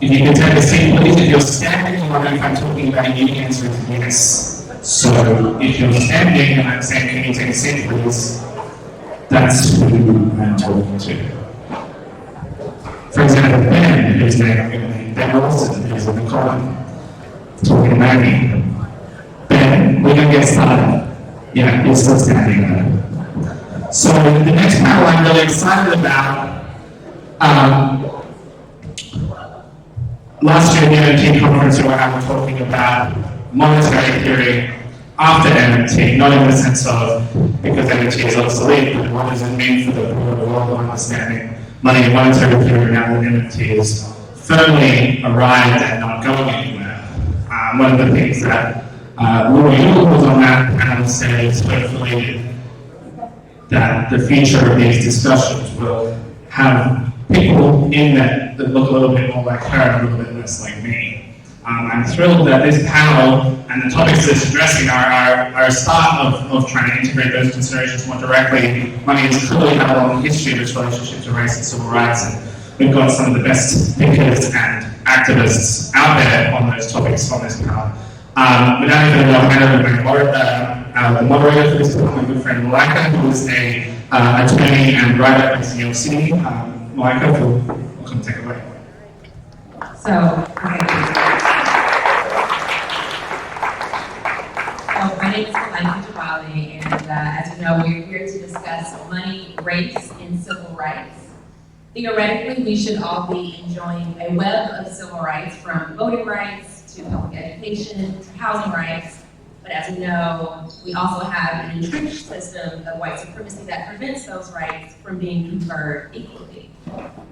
if you could take a seat, please. If you're standing, I don't know if I'm talking about you, the answer is yes. So if you're standing and I'm saying, can you take a seat, please? That's who I'm talking to. For example, Ben, whose name I'm going to name, Ben Wilson, who's in the column, talking about me. Ben, we're going to get started. Yeah, you're still standing there. So the next panel I'm really excited about. Last year, the MMT conference, we were talking about monetary theory after MMT, not in the sense of because MMT is obsolete, but what does it mean for the broader world of understanding money and monetary theory now that MMT is firmly arrived and not going anywhere. One of the things that Laura Yule was on that panel said is hopefully that the future of these discussions will have people in that look a little bit more like her and a little bit less like me. I'm thrilled that this panel and the topics it's addressing are a start of trying to integrate those considerations more directly. Money has clearly had a long history of its relationship to race and civil rights, and we've got some of the best thinkers and activists out there on those topics on this panel. Without even ado, I'll hand over the moderator for this talk, my good friend Malika, who is an attorney and writer based in New York City. Malika, welcome to take it away. My name is Malika Jawali, and as you know, we're here to discuss money, race, and civil rights. Theoretically, we should all be enjoying a web of civil rights, from voting rights to public education to housing rights. But as we know, we also have an entrenched system of white supremacy that prevents those rights from being conferred equally.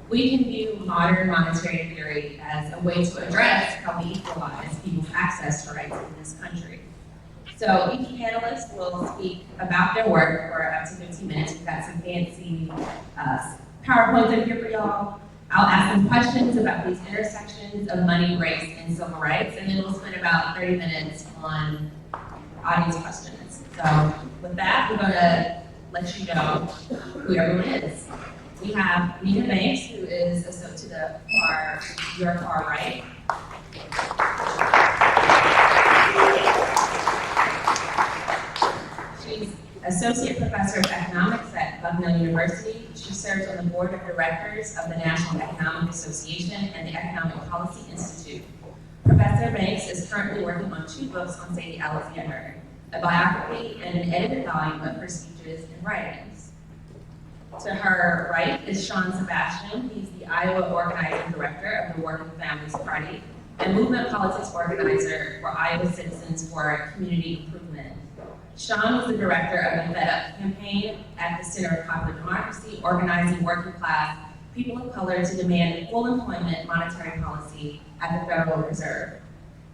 We can view modern monetary theory as a way to address how we equalize people's access to rights in this country. So each panelist will speak about their work for up to 15 minutes. We've got some fancy PowerPoints in here for y'all. I'll ask some questions about these intersections of money, race, and civil rights, and then we'll spend about 30 minutes on audience questions. So with that, we're going to let you know who everyone is. We have Nina Banks, who is to your far right. She's Associate Professor of Economics at Bucknell University. She serves on the Board of Directors of the National Economic Association and the Economic Policy Institute. Professor Banks is currently working on 2 books on Sadie Alexander, a biography and an edited volume of her speeches and writings. To her right is Sean Sebastian. He's the Iowa Organizing Director of the Working Families Party and Movement Politics Organizer for Iowa Citizens for Community Improvement. Sean was the director of the Fed Up campaign at the Center of Popular Democracy, organizing working class people of color to demand full employment monetary policy at the Federal Reserve.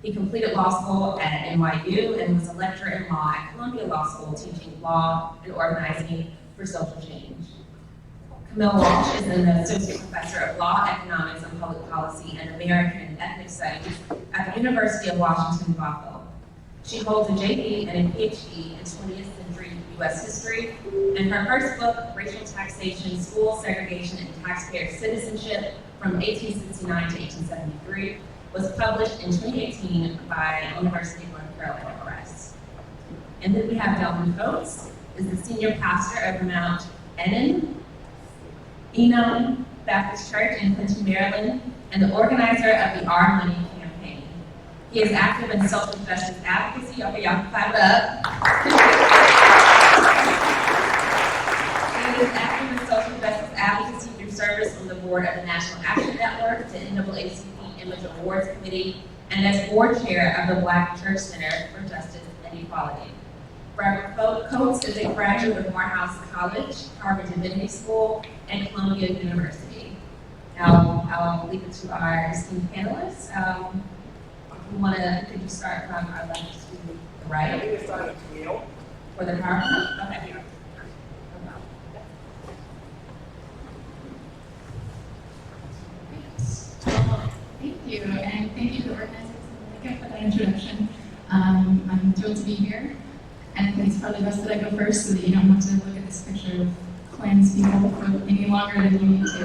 He completed law school at NYU and was a lecturer in law at Columbia Law School, teaching law and organizing for social change. Camille Walsh is an associate professor of law, economics, and public policy and American and ethnic studies at the University of Washington, Bothell. She holds a JD and a PhD in 20th century U.S. history, and her first book, Racial Taxation, School Segregation, and Taxpayer Citizenship from 1869 to 1873, was published in 2018 by University of North Carolina Press. And then we have Delvin Coates, is the senior pastor of Mount Enon Baptist Church in Clinton, Maryland, and the organizer of the Our Money campaign. He is active in social justice advocacy. Okay, y'all can clap it up. He is active in social justice advocacy through service on the board of the National Action Network, the NAACP Image Awards Committee, and as board chair of the Black Church Center for Justice and Equality. Reverend Coates is a graduate of Morehouse College, Harvard Divinity School, and Columbia University. Now, I'll leave it to our esteemed panelists. Could you start from our left to the right? I think we start with Camille. For the PowerPoint? Okay. Thank you, and thank you to the organizers for that introduction. I'm thrilled to be here, and it's probably best that I go first so that you don't have to look at this picture of Klans people for any longer than you need to.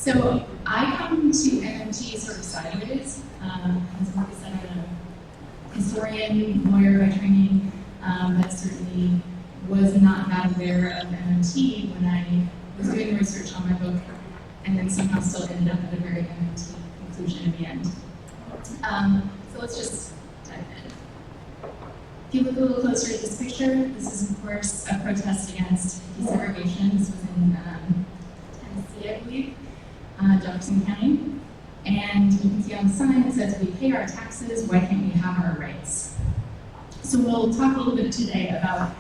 So I come to MMT sort of sideways. As Marcus said, I'm a historian, lawyer by training, but certainly was not that aware of MMT when I was doing the research on my book, and then somehow still ended up at a very MMT conclusion in the end. So let's just dive in. If you look a little closer at this picture, this is, of course, a protest against desegregation. This was in Tennessee, I believe, Jefferson County. And you can see on the sign that says, "We pay our taxes, why can't we have our rights?" So we'll talk a little bit today about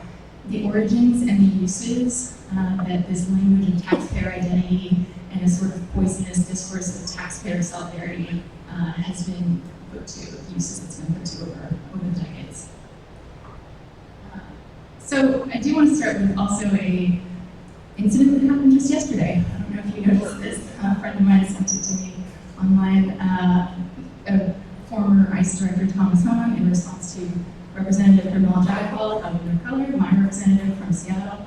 the origins and the uses that this language of taxpayer identity and a sort of poisonous discourse of taxpayer solidarity has been put to, uses it's been put to over the decades. So I do want to start with also a incident that happened just yesterday. I don't know if you noticed this. A friend of mine sent it to me online. A former ICE director, Thomas Homan, in response to Representative Camille Jayapal, a woman of color, my representative from Seattle.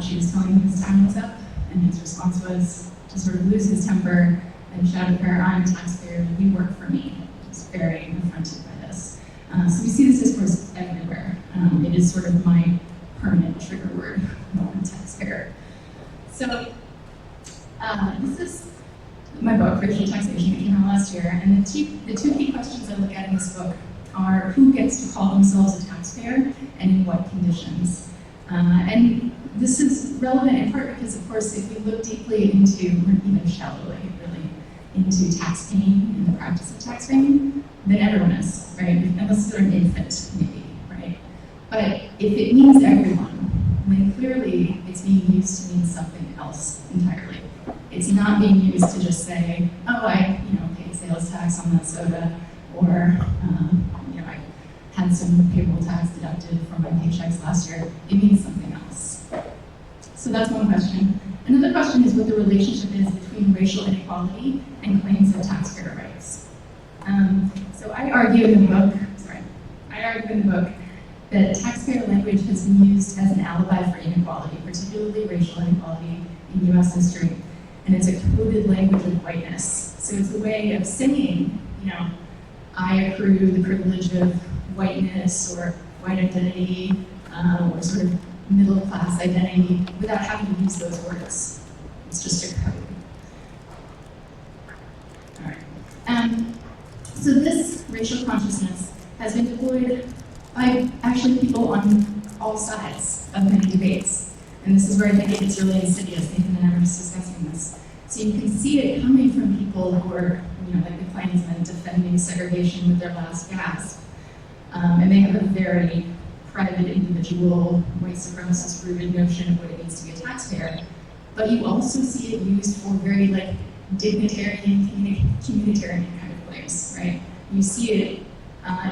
She was telling him his time was up, and his response was to sort of lose his temper and shout at her, "I'm a taxpayer, you work for me." Just very affronted by this. So we see this discourse everywhere. It is sort of my permanent trigger word, taxpayer. So this is my book, Racial Taxation, that came out last year, and the two key questions I look at in this book are who gets to call themselves a taxpayer and in what conditions. And this is relevant in part because, of course, if we look deeply into, or even shallowly, really, into tax paying and the practice of tax paying, then everyone is, right? Unless they're an infant, maybe, right? But if it means everyone, when clearly it's being used to mean something else entirely. It's not being used to just say, oh, I paid sales tax on that soda, or I had some payroll tax deducted from my paychecks last year. It means something else. So that's one question. Another question is what the relationship is between racial inequality and claims of taxpayer rights. So I argue in the book that taxpayer language has been used as an alibi for inequality, particularly racial inequality in US history. And it's a coded language of whiteness. So it's a way of saying, I accrue the privilege of whiteness or white identity or sort of middle class identity without having to use those words. It's just a code. All right. So this racial consciousness has been deployed by actually people on all sides of many debates. And this is where I think it gets really insidious. Nathan and I were just discussing this. So you can see it coming from people who are, like the Klansmen defending segregation with their last gasp. And they have a very private, individual, white supremacist rooted notion of what it means to be a taxpayer. But you also see it used for very dignitarian, communitarian kind of ways, right? You see it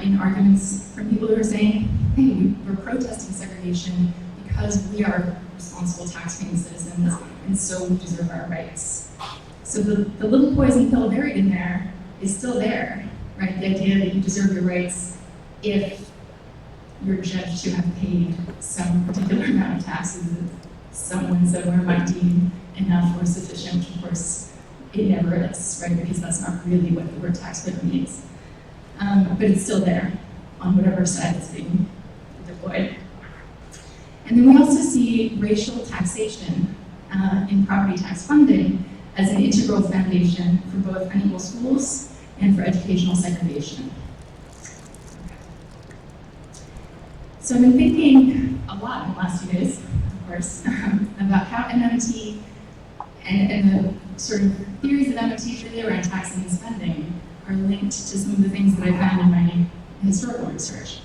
in arguments from people who are saying, hey, we're protesting segregation because we are responsible tax-paying citizens, and so we deserve our rights. So the little poison pill buried in there is still there, right? The idea that you deserve your rights if you're judged to have paid some particular amount of taxes that someone somewhere might deem enough or sufficient, which of course it never is, right? Because that's not really what the word taxpayer means. But it's still there on whatever side it's being deployed. And then we also see racial taxation in property tax funding as an integral foundation for both unequal schools and for educational segregation. So I've been thinking a lot in the last few days, of course, about how MMT and the sort of theories of MMT really around taxing and spending are linked to some of the things that I found in my historical research.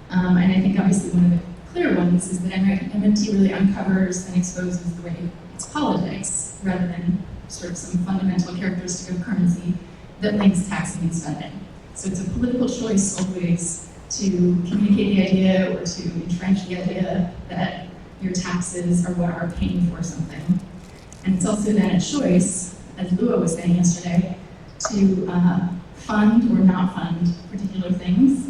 And I think obviously one of the clear ones is that MMT really uncovers and exposes the way it's politics rather than sort of some fundamental characteristic of currency that links taxing and spending. So it's a political choice always to communicate the idea or to entrench the idea that your taxes are what are paying for something. And it's also then a choice, as Lua was saying yesterday, to fund or not fund particular things.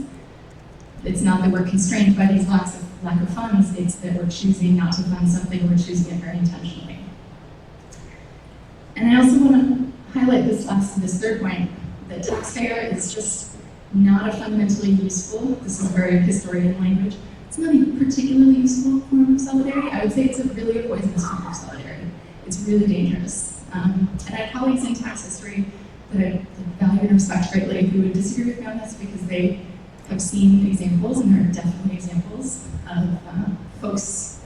It's not that we're constrained by these lack of funds, it's that we're choosing not to fund something, we're choosing it very intentionally. And I also want to highlight this third point, that taxpayer is just not a fundamentally useful, this is very historian language, it's not a particularly useful form of solidarity. I would say it's really a poisonous form of solidarity. It's really dangerous. And I have colleagues in tax history that I value and respect greatly who would disagree with me on this because they have seen examples, and there are definitely examples of folks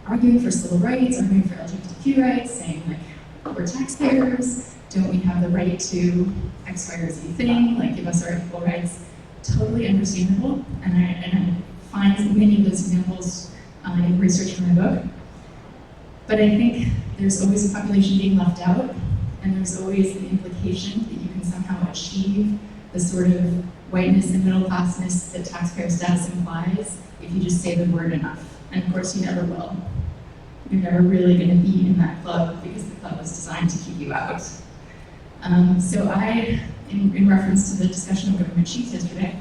arguing for civil rights, arguing for LGBTQ rights, saying like, we're taxpayers, don't we have the right to X, Y, or Z thing, like give us our equal rights? Totally understandable, and I find many of those examples in research for my book. But I think there's always a population being left out, and there's always the implication that you can somehow achieve the sort of whiteness and middle classness that taxpayer status implies if you just say the word enough. And of course you never will. You're never really going to be in that club because the club was designed to keep you out. So in reference to the discussion of government cheese yesterday,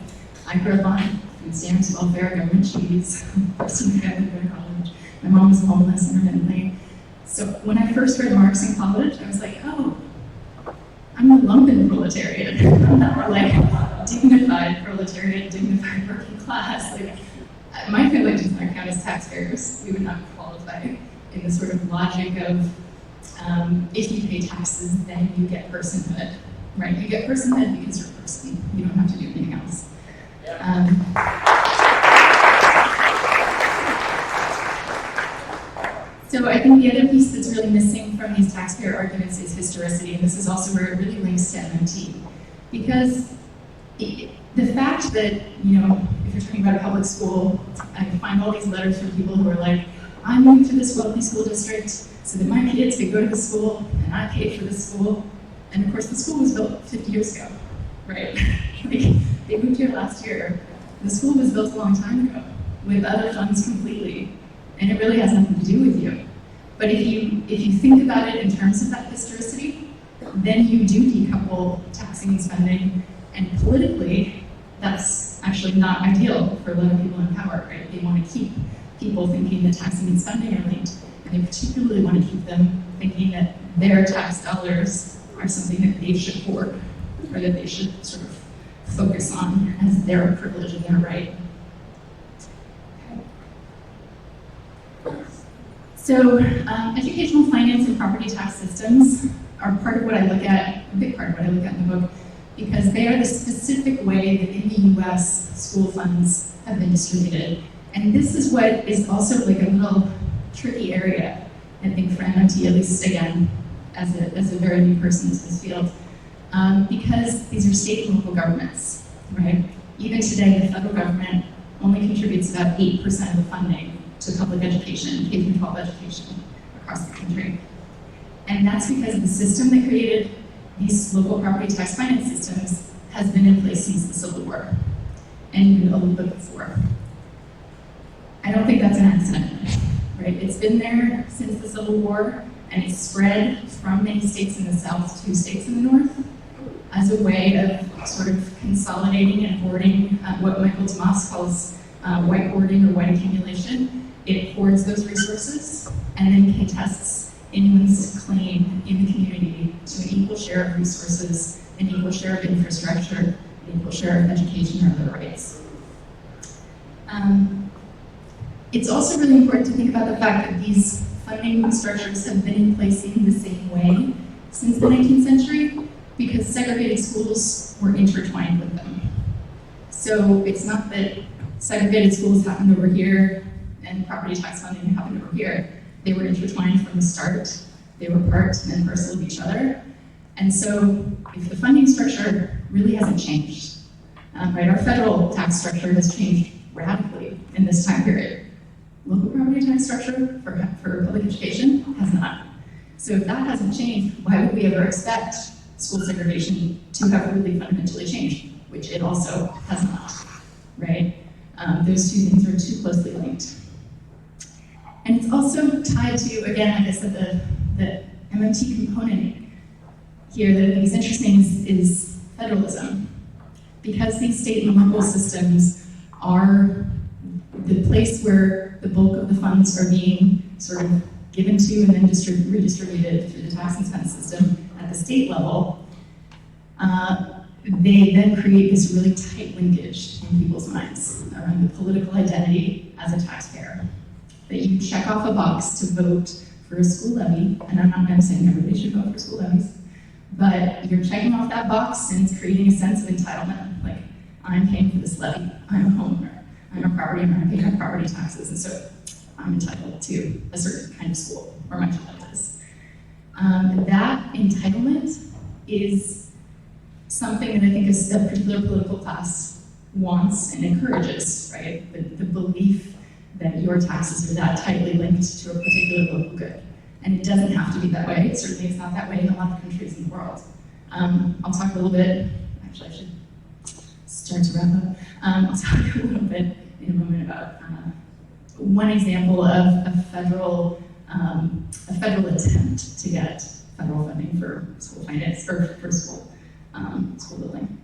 I grew up on food stamps, welfare, government cheese, personally I lived in college. My mom was homeless intermittently. So when I first read Marx in college, I was like, oh, I'm a lumpen proletariat. I'm not like dignified proletariat, dignified working class. Like, my family does not count as taxpayers. We would not qualify in the sort of logic of if you pay taxes, then you get personhood, right? You get personhood because you're a person. You don't have to do anything else. So I think the other piece that's really missing from these taxpayer arguments is historicity, and this is also where it really links to MMT. Because the fact that, you know, if you're talking about a public school, I find all these letters from people who are like, I moved to this wealthy school district so that my kids could go to the school, and I paid for the school. And of course, the school was built 50 years ago, right? They moved here last year. The school was built a long time ago with other funds completely, and it really has nothing to do with you. But if you think about it in terms of that historicity, then you do decouple taxing and spending, and politically, that's actually not ideal for a lot of people in power, right? They want to keep people thinking that taxing and spending are linked, and they particularly want to keep them thinking that their tax dollars are something that they should hoard, or that they should sort of focus on as their privilege and their right. So educational finance and property tax systems are part of what I look at, a big part of what I look at in the book, because they are the specific way that in the US school funds have been distributed. And this is what is also like a little tricky area, I think, for MMT, at least again, as a very new person to this field, because these are state and local governments, right? Even today, the federal government only contributes about 8% of the funding to public education, K-12 education across the country. And that's because the system that created these local property tax finance systems has been in place since the Civil War, and even a little bit before. I don't think that's an accident, right? It's been there since the Civil War, and it's spread from many states in the South to states in the North as a way of sort of consolidating and hoarding what Michael Tomas calls white hoarding or white accumulation. It hoards those resources and then contests anyone's claim in the community to an equal share of resources, an equal share of infrastructure, an equal share of education or other rights. It's also really important to think about the fact that these funding structures have been in place in the same way since the 19th century because segregated schools were intertwined with them. So it's not that segregated schools happened over here and property tax funding happened over here. They were intertwined from the start. They were part and parcel of each other. And so if the funding structure really hasn't changed, right, our federal tax structure has changed radically in this time period. Local property tax structure for public education has not. So if that hasn't changed, why would we ever expect school segregation to have really fundamentally changed, which it also has not, right? Those two things are too closely linked. And it's also tied to, again, like I said, the MMT component here that I think is interesting is federalism. Because these state and local systems are the place where the bulk of the funds are being sort of given to and then redistributed through the tax incentive system at the state level, they then create this really tight linkage in people's minds around the political identity as a taxpayer. That you check off a box to vote for a school levy, and I'm not saying everybody should vote for school levies, but you're checking off that box and it's creating a sense of entitlement, like, I'm paying for this levy, I'm a homeowner, I'm a property owner, I pay my property taxes, and so I'm entitled to a certain kind of school, or my child is. That entitlement is something that I think a particular political class wants and encourages, right? The belief that your taxes are that tightly linked to a particular local good. And it doesn't have to be that way. Certainly it's not that way in a lot of countries in the world. I'll talk a little bit, actually I should start to wrap up. I'll talk a little bit in a moment about one example of a federal attempt to get federal funding for school finance, or for school building.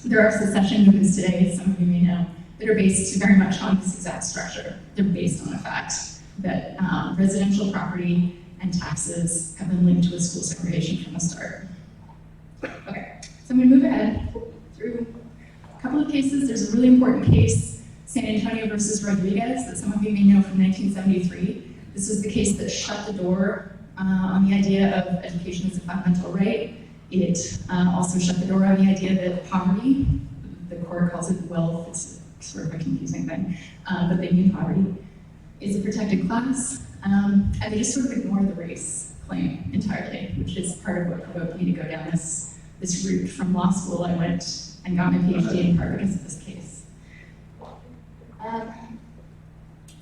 There are secession movements today, as some of you may know, that are based very much on this exact structure. They're based on the fact that residential property and taxes have been linked with school segregation from the start. Okay, so I'm gonna move ahead through a couple of cases. There's a really important case, San Antonio versus Rodriguez, that some of you may know from 1973. This was the case that shut the door on the idea of education as a fundamental right. It also shut the door on the idea that poverty, the court calls it wealth, it's sort of a confusing thing, but they mean poverty, is a protected class, and they just sort of ignore the race claim entirely, which is part of what provoked me to go down this route. From law school, I went and got my PhD in part because of this case.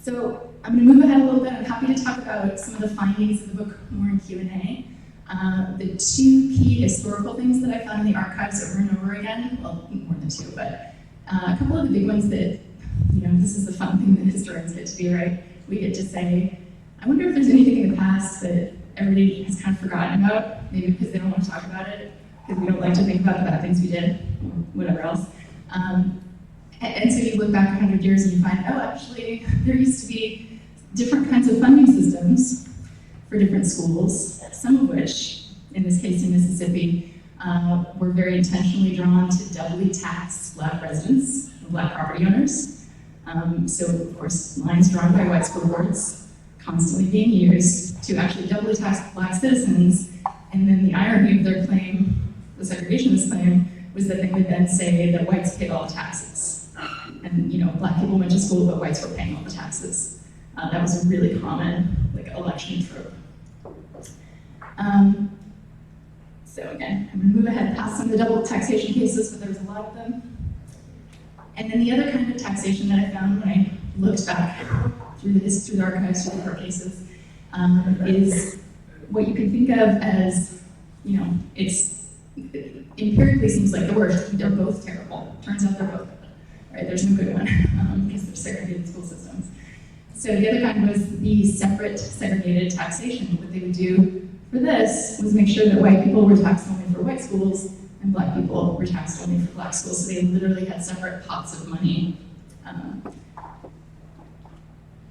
So I'm going to move ahead a little bit. I'm happy to talk about some of the findings of the book more in Q&A. The two key historical things that I found in the archives over and over again, well, more than two, but a couple of the big ones that, this is the fun thing that historians get to do, right? We get to say, I wonder if there's anything in the past that everybody has kind of forgotten about, maybe because they don't want to talk about it, because we don't like to think about the bad things we did, or whatever else. And so you look back 100 years and you find, oh, actually, there used to be different kinds of funding systems for different schools, some of which, in this case in Mississippi, were very intentionally drawn to doubly tax Black residents, Black property owners. So, of course, lines drawn by white school boards constantly being used to actually doubly tax Black citizens. And then the irony of their claim, the segregationist claim, was that they would then say that whites paid all the taxes. And, Black people went to school, but whites were paying all the taxes. That was a really common, election trope. So again, I'm going to move ahead past some of the double taxation cases, but there's a lot of them. And then the other kind of taxation that I found when I looked back through the archives, through the court cases, is what you can think of as, it's empirically seems like the worst. They're both terrible. Turns out they're both bad, right? There's no good one because they're segregated school systems. So the other kind was the separate segregated taxation. What they would do for this was make sure that white people were taxed only for white schools and Black people were taxed only for Black schools. So they literally had separate pots of money.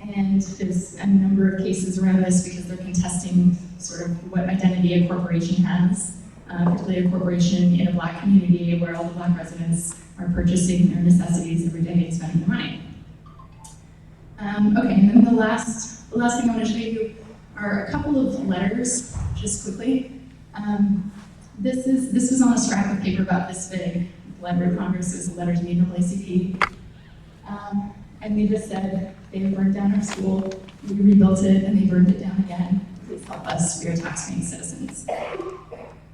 And there's a number of cases around this because they're contesting sort of what identity a corporation has, particularly a corporation in a Black community where all the Black residents are purchasing their necessities every day and spending their money. Okay, and then the last thing I want to show you are a couple of letters, just quickly. This was on a scrap of paper about this big. The Library of Congress is a letter to the NAACP. And they just said, they burned down our school, we rebuilt it, and they burned it down again. Please help us, we are taxpaying citizens.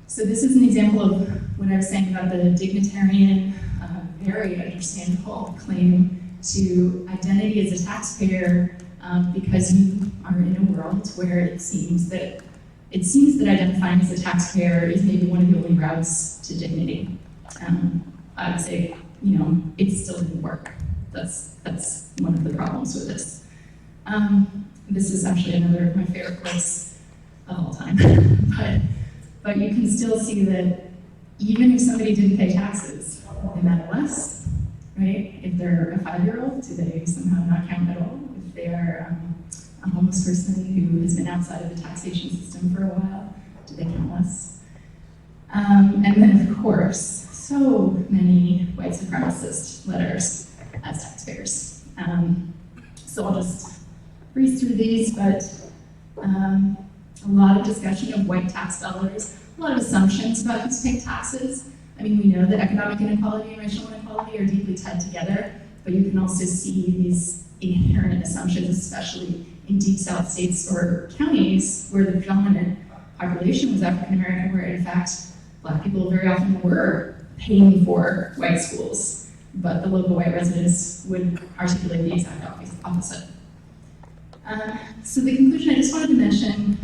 So this is an example of what I was saying about the dignitarian, very understandable claim to identity as a taxpayer, because you are in a world where it seems that identifying as a taxpayer is maybe one of the only routes to dignity. I would say, it still didn't work. That's one of the problems with this. This is actually another of my favorite quotes of all time. but you can still see that even if somebody didn't pay taxes, they matter less, right? If they're a 5-year-old, do they somehow not count at all? If they are a homeless person who has been outside of the taxation system for a while. Do they count us? And then, of course, so many white supremacist letters as taxpayers. So I'll just breeze through these, but a lot of discussion of white tax dollars, a lot of assumptions about who's paying taxes. I mean, we know that economic inequality and racial inequality are deeply tied together, but you can also see these inherent assumptions, especially in deep South states or counties where the predominant population was African American, where in fact, Black people very often were paying for white schools, but the local white residents would articulate the exact opposite. So the conclusion, I just wanted to mention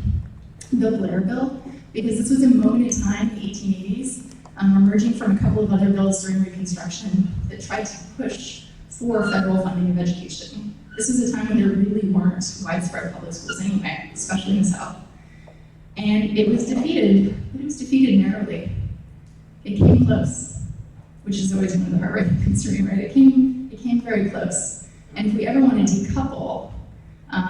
the Blair Bill, because this was a moment in time in the 1880s, emerging from a couple of other bills during Reconstruction that tried to push for federal funding of education. This was a time when there really weren't widespread public schools anyway, especially in the South. And it was defeated, but it was defeated narrowly. It came close, which is always one of the heartbreaking things to me, right? It came very close. And if we ever want to decouple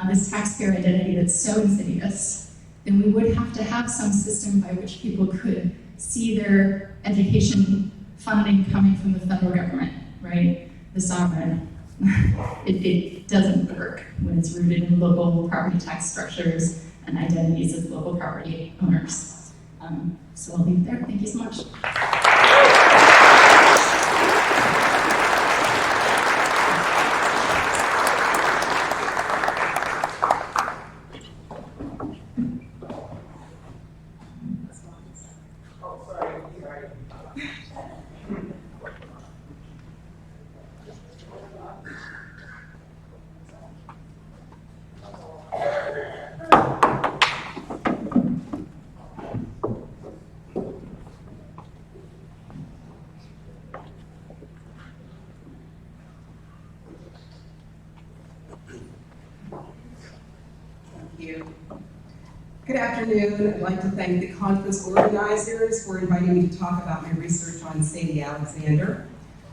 this taxpayer identity that's so insidious, then we would have to have some system by which people could see their education funding coming from the federal government, right? The sovereign. It doesn't work when it's rooted in local property tax structures and identities of local property owners. So I'll leave it there. Thank you so much. Good afternoon. I'd like to thank the conference organizers for inviting me to talk about my research on Sadie Alexander.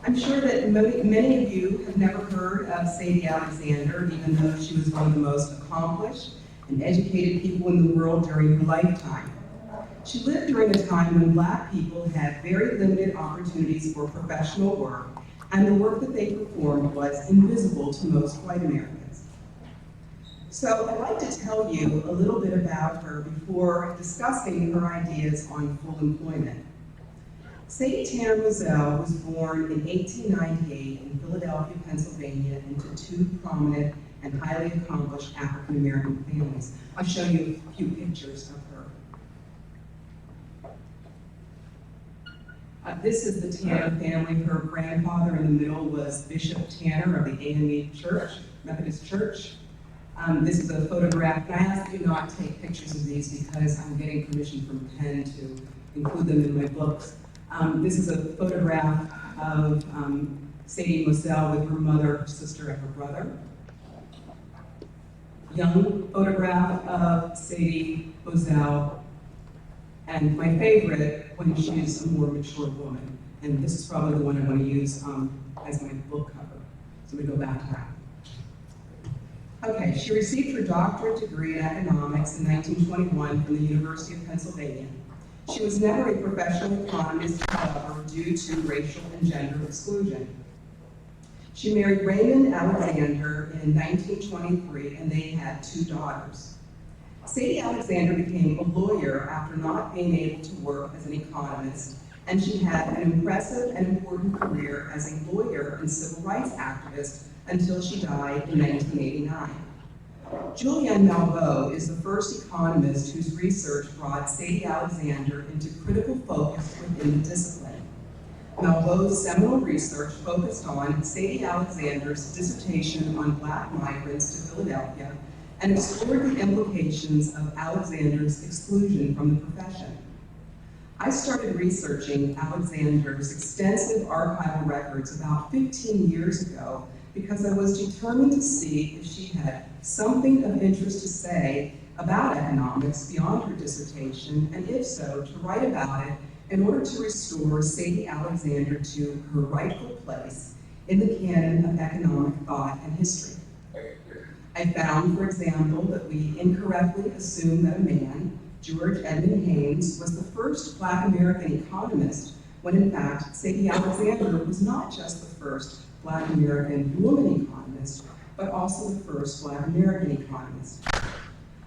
I'm sure that many of you have never heard of Sadie Alexander, even though she was one of the most accomplished and educated people in the world during her lifetime. She lived during a time when Black people had very limited opportunities for professional work, and the work that they performed was invisible to most white Americans. So I'd like to tell you a little bit about her before discussing her ideas on full employment. Sadie Tanner Moselle was born in 1898 in Philadelphia, Pennsylvania, into two prominent and highly accomplished African American families. I'll show you a few pictures of her. This is the Tanner family. Her grandfather in the middle was Bishop Tanner of the AME Church, Methodist Church. This is a photograph, and I ask you not to take pictures of these because I'm getting permission from Penn to include them in my books. This is a photograph of Sadie Moselle with her mother, her sister, and her brother. Young photograph of Sadie Moselle, and my favorite when she's a more mature woman. And this is probably the one I want to use as my book cover. So we go back to that. Okay, she received her doctorate degree in economics in 1921 from the University of Pennsylvania. She was never a professional economist, however, due to racial and gender exclusion. She married Raymond Alexander in 1923, and they had two daughters. Sadie Alexander became a lawyer after not being able to work as an economist, and she had an impressive and important career as a lawyer and civil rights activist until she died in 1989. Julianne Malveaux is the first economist whose research brought Sadie Alexander into critical focus within the discipline. Malveaux's seminal research focused on Sadie Alexander's dissertation on Black migrants to Philadelphia and explored the implications of Alexander's exclusion from the profession. I started researching Alexander's extensive archival records about 15 years ago because I was determined to see if she had something of interest to say about economics beyond her dissertation, and if so, to write about it in order to restore Sadie Alexander to her rightful place in the canon of economic thought and history. I found, for example, that we incorrectly assumed that a man, George Edmund Haynes, was the first Black American economist, when in fact, Sadie Alexander was not just the first Black American woman economist, but also the first Black American economist.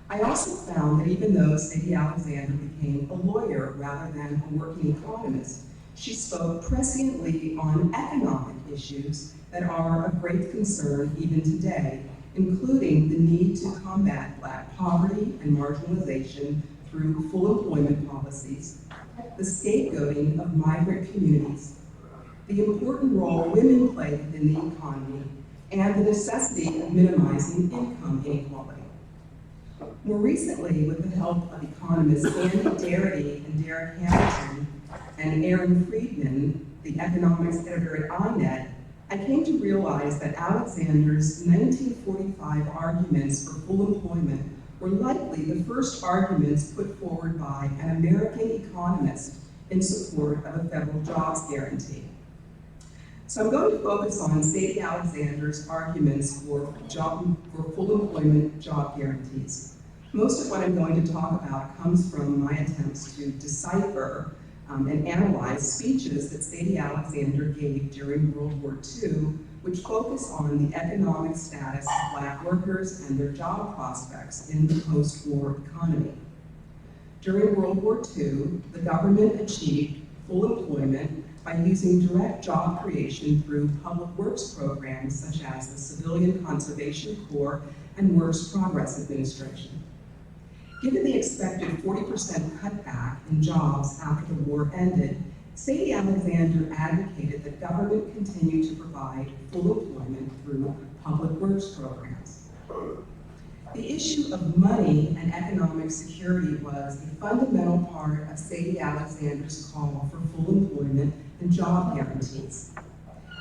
I also found that even though Sadie Alexander became a lawyer rather than a working economist, she spoke presciently on economic issues that are of great concern even today, including the need to combat Black poverty and marginalization through full employment policies, the scapegoating of migrant communities, the important role women play within the economy, and the necessity of minimizing income inequality. More recently, with the help of economists Andy Darity and Derek Hamilton and Aaron Friedman, the economics editor at iNet, I came to realize that Alexander's 1945 arguments for full employment were likely the first arguments put forward by an American economist in support of a federal jobs guarantee. So I'm going to focus on Sadie Alexander's arguments for full employment job guarantees. Most of what I'm going to talk about comes from my attempts to decipher and analyze speeches that Sadie Alexander gave during World War II, which focus on the economic status of Black workers and their job prospects in the post-war economy. During World War II, the government achieved full employment by using direct job creation through public works programs such as the Civilian Conservation Corps and Works Progress Administration. Given the expected 40% cutback in jobs after the war ended, Sadie Alexander advocated that government continue to provide full employment through public works programs. The issue of money and economic security was a fundamental part of Sadie Alexander's call for full employment and job guarantees.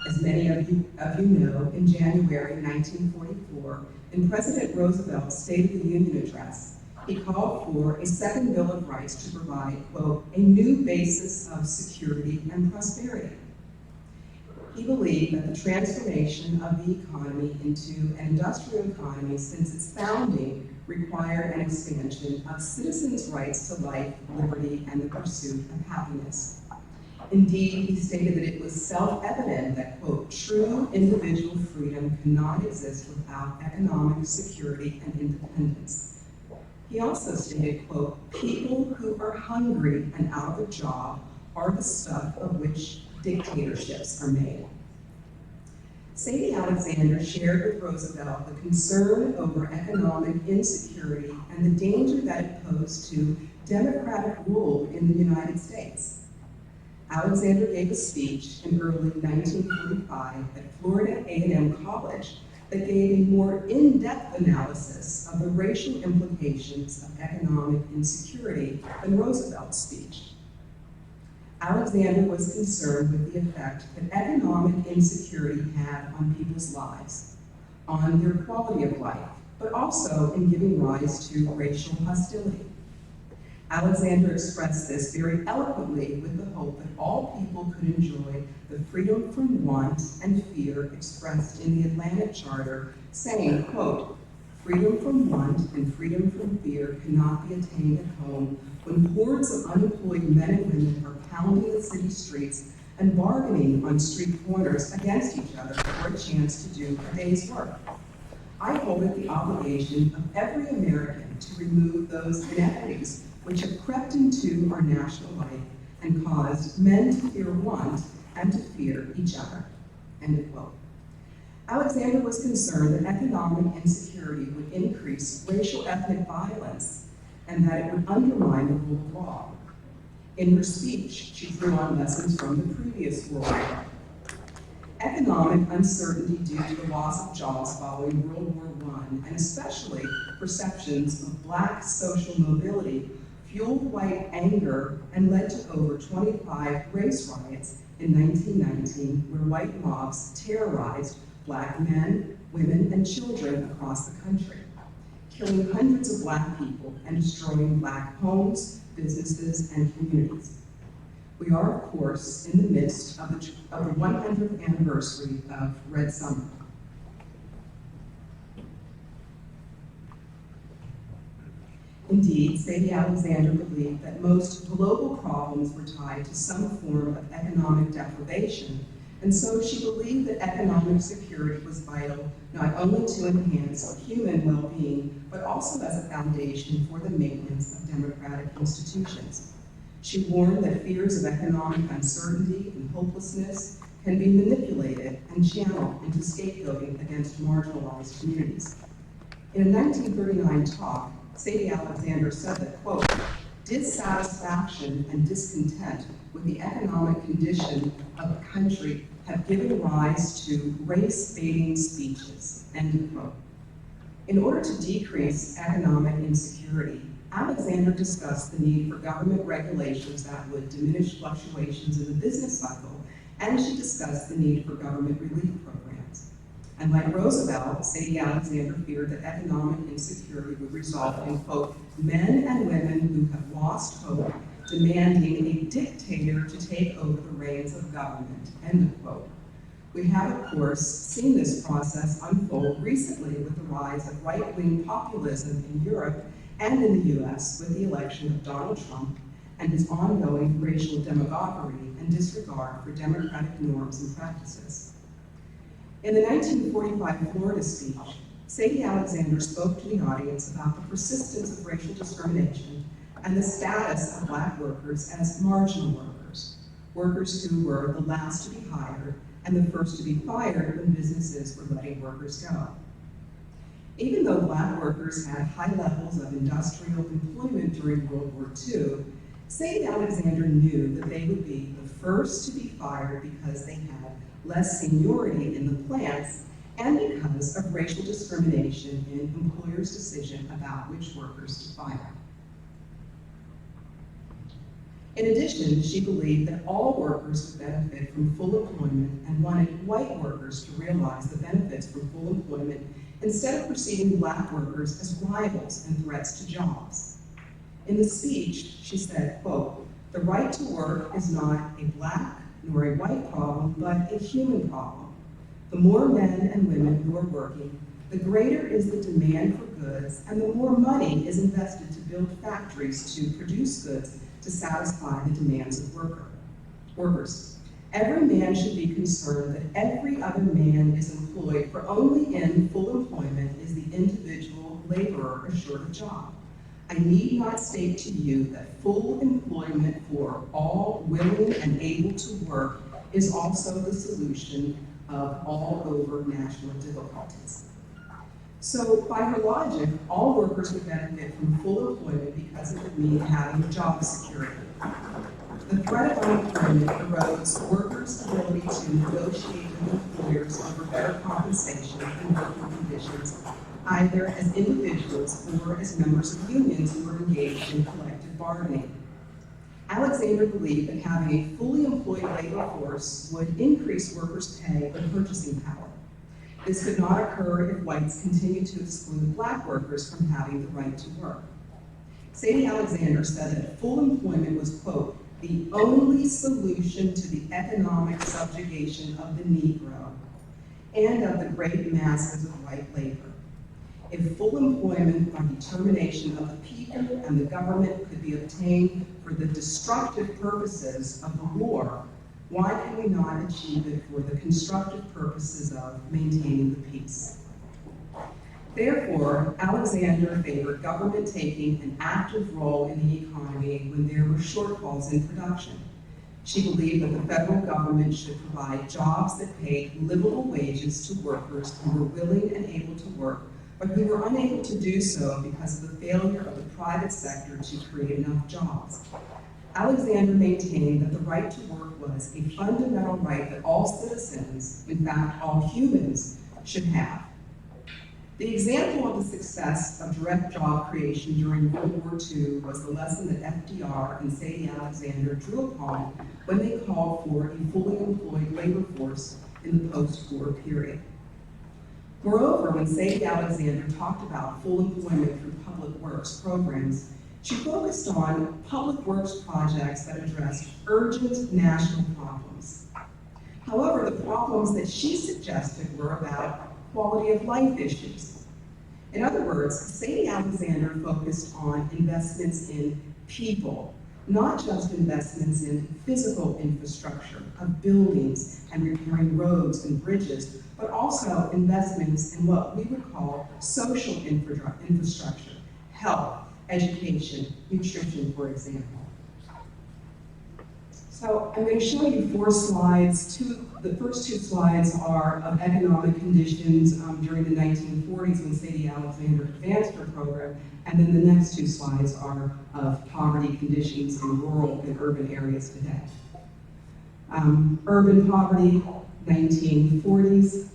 As many of you know, in January 1944, in President Roosevelt's State of the Union address, he called for a second Bill of Rights to provide, quote, a new basis of security and prosperity. He believed that the transformation of the economy into an industrial economy since its founding required an expansion of citizens' rights to life, liberty, and the pursuit of happiness. Indeed, he stated that it was self-evident that, quote, true individual freedom cannot exist without economic security and independence. He also stated, quote, people who are hungry and out of a job are the stuff of which dictatorships are made. Sadie Alexander shared with Roosevelt the concern over economic insecurity and the danger that it posed to democratic rule in the United States. Alexander gave a speech in early 1945 at Florida A&M College that gave a more in-depth analysis of the racial implications of economic insecurity than Roosevelt's speech. Alexander was concerned with the effect that economic insecurity had on people's lives, on their quality of life, but also in giving rise to racial hostility. Alexander expressed this very eloquently with the hope that all people could enjoy the freedom from want and fear expressed in the Atlantic Charter, saying, quote, freedom from want and freedom from fear cannot be attained at home when hordes of unemployed men and women are pounding the city streets and bargaining on street corners against each other for a chance to do a day's work. I hold it the obligation of every American to remove those inequities which have crept into our national life and caused men to fear want and to fear each other, end quote. Alexander was concerned that economic insecurity would increase racial ethnic violence and that it would undermine the rule of law. In her speech, she drew on lessons from the previous World War. Economic uncertainty due to the loss of jobs following World War I, and especially perceptions of Black social mobility, fueled white anger and led to over 25 race riots in 1919, where white mobs terrorized Black men, women, and children across the country, killing hundreds of Black people and destroying Black homes, businesses, and communities. We are, of course, in the midst of the 100th anniversary of Red Summer. Indeed, Sadie Alexander believed that most global problems were tied to some form of economic deprivation, and so she believed that economic security was vital not only to enhance human well-being, but also as a foundation for the maintenance of democratic institutions. She warned that fears of economic uncertainty and hopelessness can be manipulated and channeled into scapegoating against marginalized communities. In a 1939 talk, Sadie Alexander said that, quote, dissatisfaction and discontent with the economic condition of a country have given rise to race-baiting speeches, end quote. In order to decrease economic insecurity, Alexander discussed the need for government regulations that would diminish fluctuations in the business cycle, and she discussed the need for government relief programs. And like Roosevelt, Sadie Alexander feared that economic insecurity would result in, quote, men and women who have lost hope demanding a dictator to take over the reins of government, end quote. We have, of course, seen this process unfold recently with the rise of right-wing populism in Europe and in the US with the election of Donald Trump and his ongoing racial demagoguery and disregard for democratic norms and practices. In the 1945 Florida speech, Sadie Alexander spoke to the audience about the persistence of racial discrimination and the status of Black workers as marginal workers, workers who were the last to be hired and the first to be fired when businesses were letting workers go. Even though Black workers had high levels of industrial employment during World War II, Sadie Alexander knew that they would be the first to be fired because they had less seniority in the plants and because of racial discrimination in employers' decision about which workers to fire. In addition, she believed that all workers would benefit from full employment and wanted white workers to realize the benefits from full employment instead of perceiving Black workers as rivals and threats to jobs. In the speech, she said, quote, the right to work is not a Black nor a white problem, but a human problem. The more men and women who are working, the greater is the demand for goods, and the more money is invested to build factories to produce goods to satisfy the demands of workers. Every man should be concerned that every other man is employed, for only in full employment is the individual laborer assured a job. I need not state to you that full employment for all willing and able to work is also the solution of all over national difficulties. So by her logic, all workers would benefit from full employment because it would mean having job security. The threat of unemployment erodes workers' ability to negotiate with employers over better compensation and working conditions, either as individuals or as members of unions who are engaged in collective bargaining. Alexander believed that having a fully employed labor force would increase workers' pay and purchasing power. This could not occur if whites continued to exclude Black workers from having the right to work. Sadie Alexander said that full employment was, quote, the only solution to the economic subjugation of the Negro and of the great masses of white labor. If full employment by determination of the people and the government could be obtained for the destructive purposes of the war, why can we not achieve it for the constructive purposes of maintaining the peace? Therefore, Alexander favored government taking an active role in the economy when there were shortfalls in production. She believed that the federal government should provide jobs that paid livable wages to workers who were willing and able to work, but who were unable to do so because of the failure of the private sector to create enough jobs. Alexander maintained that the right to work was a fundamental right that all citizens, in fact all humans, should have. The example of the success of direct job creation during World War II was the lesson that FDR and Sadie Alexander drew upon when they called for a fully employed labor force in the post-war period. Moreover, when Sadie Alexander talked about full employment through public works programs, she focused on public works projects that addressed urgent national problems. However, the problems that she suggested were about quality of life issues. In other words, Sadie Alexander focused on investments in people, not just investments in physical infrastructure of buildings and repairing roads and bridges, but also investments in what we would call social infrastructure, health, education, nutrition, for example. So I'm going to show you 4 slides. The first 2 slides are of economic conditions during the 1940s when Sadie Alexander advanced her program, and then the next 2 slides are of poverty conditions in rural and urban areas today. Urban poverty, 1940s.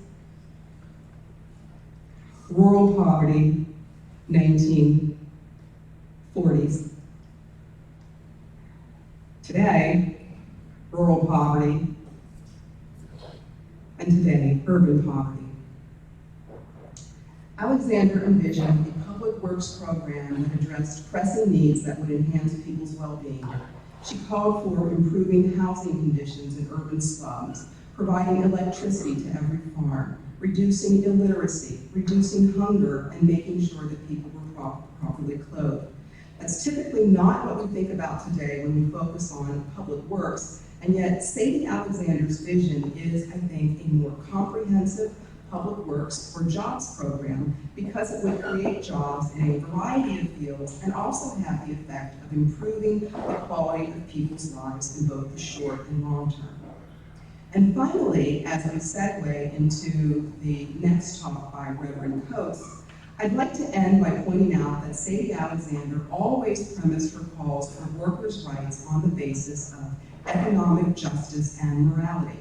Rural poverty, 1940s. Today, rural poverty, and today, urban poverty. Alexander envisioned a public works program that addressed pressing needs that would enhance people's well-being. She called for improving housing conditions in urban slums, providing electricity to every farm, reducing illiteracy, reducing hunger, and making sure that people were properly clothed. That's typically not what we think about today when we focus on public works, and yet Sadie Alexander's vision is, I think, a more comprehensive public works or jobs program because it would create jobs in a variety of fields and also have the effect of improving the quality of people's lives in both the short and long term. And finally, as we segue into the next talk by Reverend Coates, I'd like to end by pointing out that Sadie Alexander always premised her calls for workers' rights on the basis of economic justice and morality.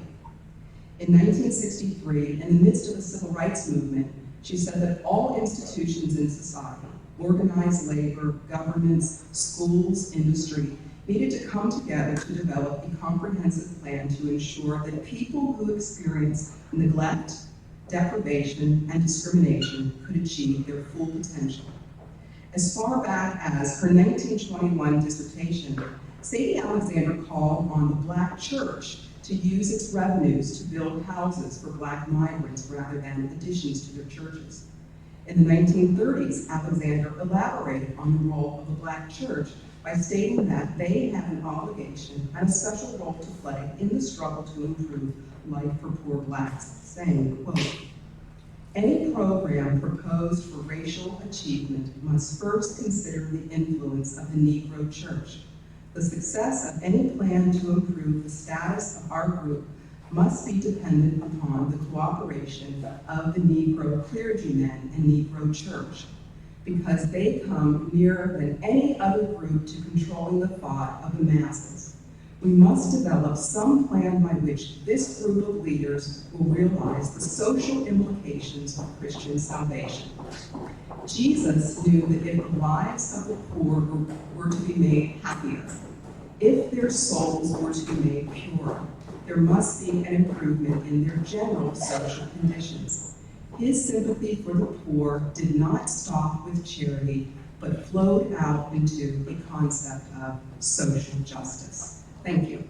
In 1963, in the midst of the civil rights movement, she said that all institutions in society, organized labor, governments, schools, industry, needed to come together to develop a comprehensive plan to ensure that people who experience neglect, deprivation, and discrimination could achieve their full potential. As far back as her 1921 dissertation, Sadie Alexander called on the Black church to use its revenues to build houses for Black migrants rather than additions to their churches. In the 1930s, Alexander elaborated on the role of the Black church by stating that they have an obligation and a special role to play in the struggle to improve life for poor Blacks, saying, quote, "Any program proposed for racial achievement must first consider the influence of the Negro church. The success of any plan to improve the status of our group must be dependent upon the cooperation of the Negro clergymen and Negro church, because they come nearer than any other group to controlling the thought of the masses. We must develop some plan by which this group of leaders will realize the social implications of Christian salvation. Jesus knew that if the lives of the poor were to be made happier, if their souls were to be made pure, there must be an improvement in their general social conditions. His sympathy for the poor did not stop with charity, but flowed out into a concept of social justice." Thank you.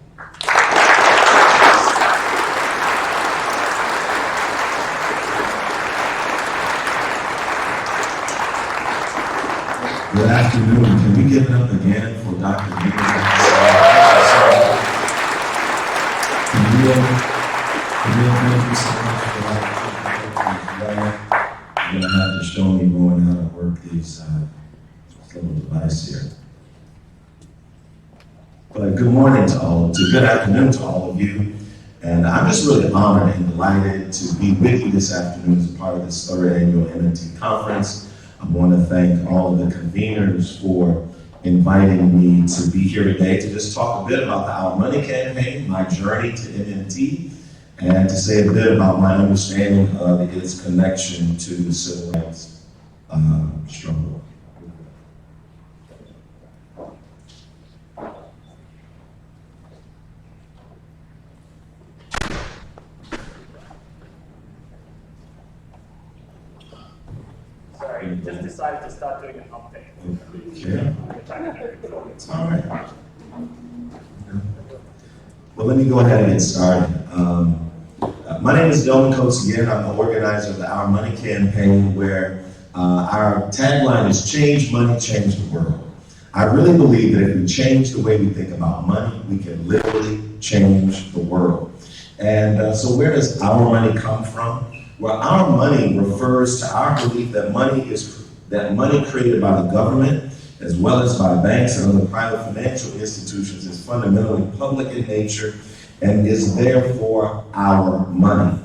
Good afternoon. Can we give it up again for Dr. Camille, thank you so much for that. I'm going to have to show me going how to work these little device here. But good morning to all, good afternoon to all of you. And I'm just really honored and delighted to be with you this afternoon as a part of this third annual MMT conference. I want to thank all of the conveners for inviting me to be here today to just talk a bit about the Our Money campaign, my journey to MMT, and to say a bit about my understanding of its connection to the civil rights struggle. Sorry, just decided to start doing an update. Okay. It's all right. Well, let me go ahead and get started. My name is Dylan Coates again. I'm the organizer of the Our Money campaign, where Our tagline is change money, change the world. I really believe that if we change the way we think about money, we can literally change the world. And so where does our money come from? Well, our money refers to our belief that money created by the government, as well as by banks and other private financial institutions, is fundamentally public in nature and is therefore our money.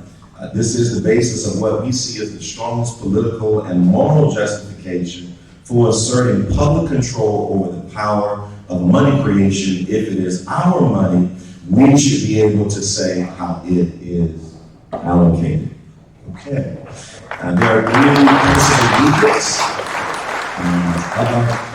This is the basis of what we see as the strongest political and moral justification for asserting public control over the power of money creation. If it is our money, we should be able to say how it is allocated. Okay. There are three principal rubrics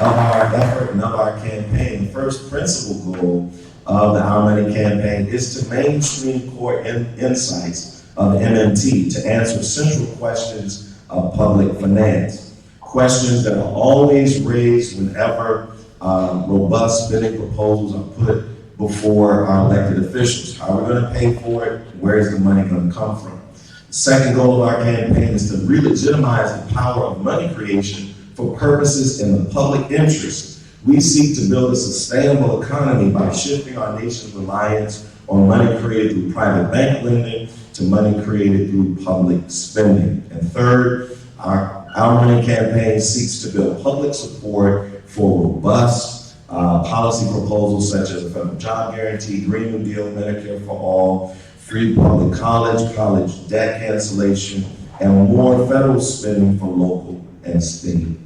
of our effort and of our campaign. The first principal goal of the Our Money campaign is to mainstream core insights of MMT to answer central questions of public finance. Questions that are always raised whenever robust spending proposals are put before our elected officials. How are we going to pay for it? Where is the money going to come from? The second goal of our campaign is to re-legitimize the power of money creation for purposes in the public interest. We seek to build a sustainable economy by shifting our nation's reliance on money created through private bank lending to money created through public spending. And third, our Money campaign seeks to build public support for robust policy proposals such as the federal job guarantee, Green New Deal, Medicare for all, free public college debt cancellation, and more federal spending for local and state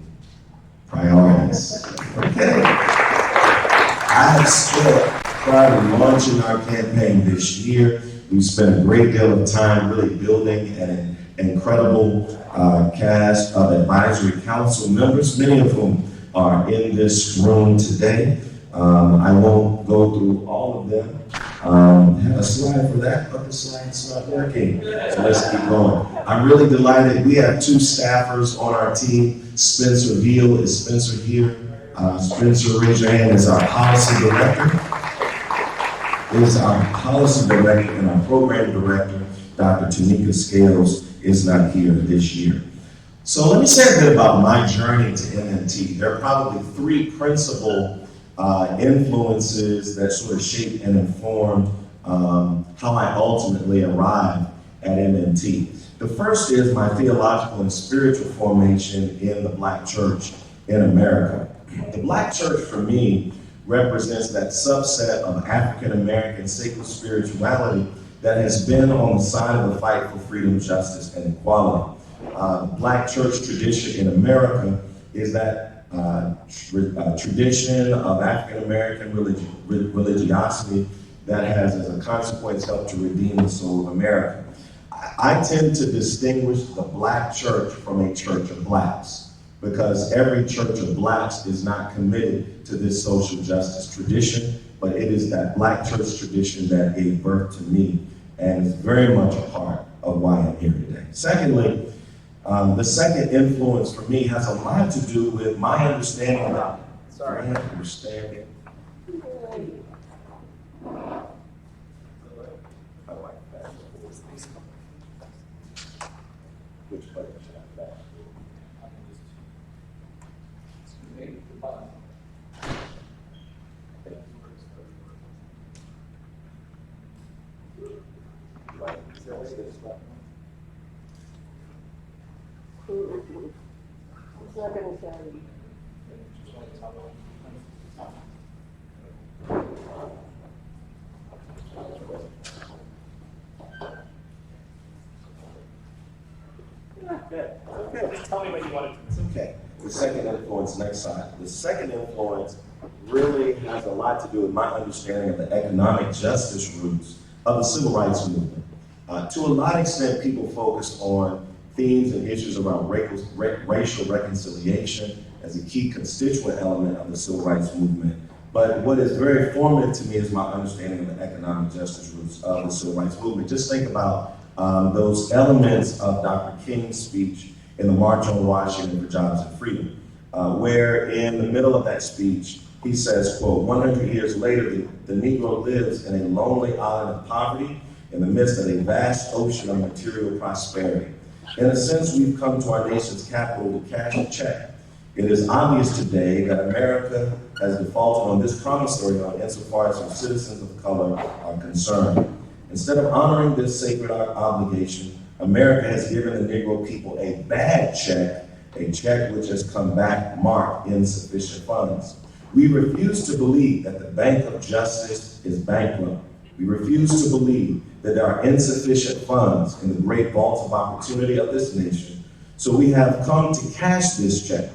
priorities. Okay. I have spent, prior to launching our campaign this year, we've spent a great deal of time really building an incredible cast of advisory council members, many of whom are in this room today. I won't go through all of them. Have a slide for that, but the slide's not working. So let's keep going. I'm really delighted. We have two staffers on our team. Spencer Veal, is Spencer here? Spencer, raise your hand, is our policy director. And our program director, Dr. Tanika Scales, is not here this year. So let me say a bit about my journey to MMT. There are probably three principal influences that sort of shaped and informed how I ultimately arrived at MMT. The first is my theological and spiritual formation in the Black church in America. The Black church for me represents that subset of African American sacred spirituality that has been on the side of the fight for freedom, justice, and equality. The Black church tradition in America is that tradition of African American religiosity that has, as a consequence, helped to redeem the soul of America. I tend to distinguish the Black church from a church of Blacks, because every church of Blacks is not committed to this social justice tradition, but it is that Black church tradition that gave birth to me and is very much a part of why I'm here today. Secondly, the second influence for me has a lot to do with my understanding of Which button should I back? It's not going to sound. Okay. Just tell me what you want to do. It's okay. The second influence, next slide. The second influence really has a lot to do with my understanding of the economic justice roots of the civil rights movement. To a lot of extent, people focus on themes and issues around racial reconciliation as a key constituent element of the civil rights movement. But what is very formative to me is my understanding of the economic justice roots of the civil rights movement. Just think about those elements of Dr. King's speech in the March on Washington for Jobs and Freedom, where in the middle of that speech, he says, quote, 100 years later, the Negro lives in a lonely island of poverty in the midst of a vast ocean of material prosperity. In a sense, we've come to our nation's capital to cash a check. It is obvious today that America has defaulted on this promissory note insofar as its citizens of color are concerned. Instead of honoring this sacred obligation, America has given the Negro people a bad check, a check which has come back marked insufficient funds. We refuse to believe that the Bank of Justice is bankrupt. We refuse to believe that there are insufficient funds in the great vault of opportunity of this nation. So we have come to cash this check,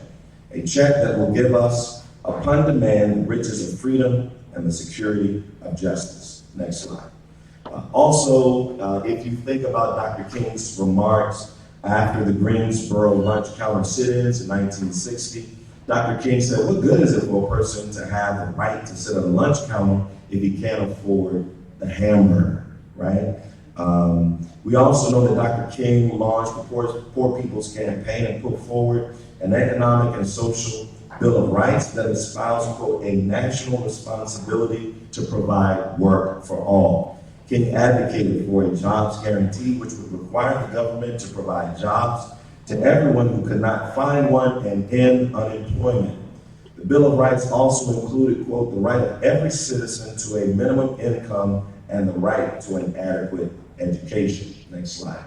a check that will give us, upon demand, the riches of freedom and the security of justice. Next slide. If you think about Dr. King's remarks after the Greensboro lunch counter sit-ins in 1960, Dr. King said, what good is it for a person to have the right to sit at a lunch counter if he can't afford the hamburger, right? We also know that Dr. King launched the Poor People's Campaign and put forward an economic and social Bill of Rights that espoused, quote, a national responsibility to provide work for all. King advocated for a jobs guarantee, which would require the government to provide jobs to everyone who could not find one and end unemployment. The Bill of Rights also included, quote, the right of every citizen to a minimum income and the right to an adequate education. Next slide.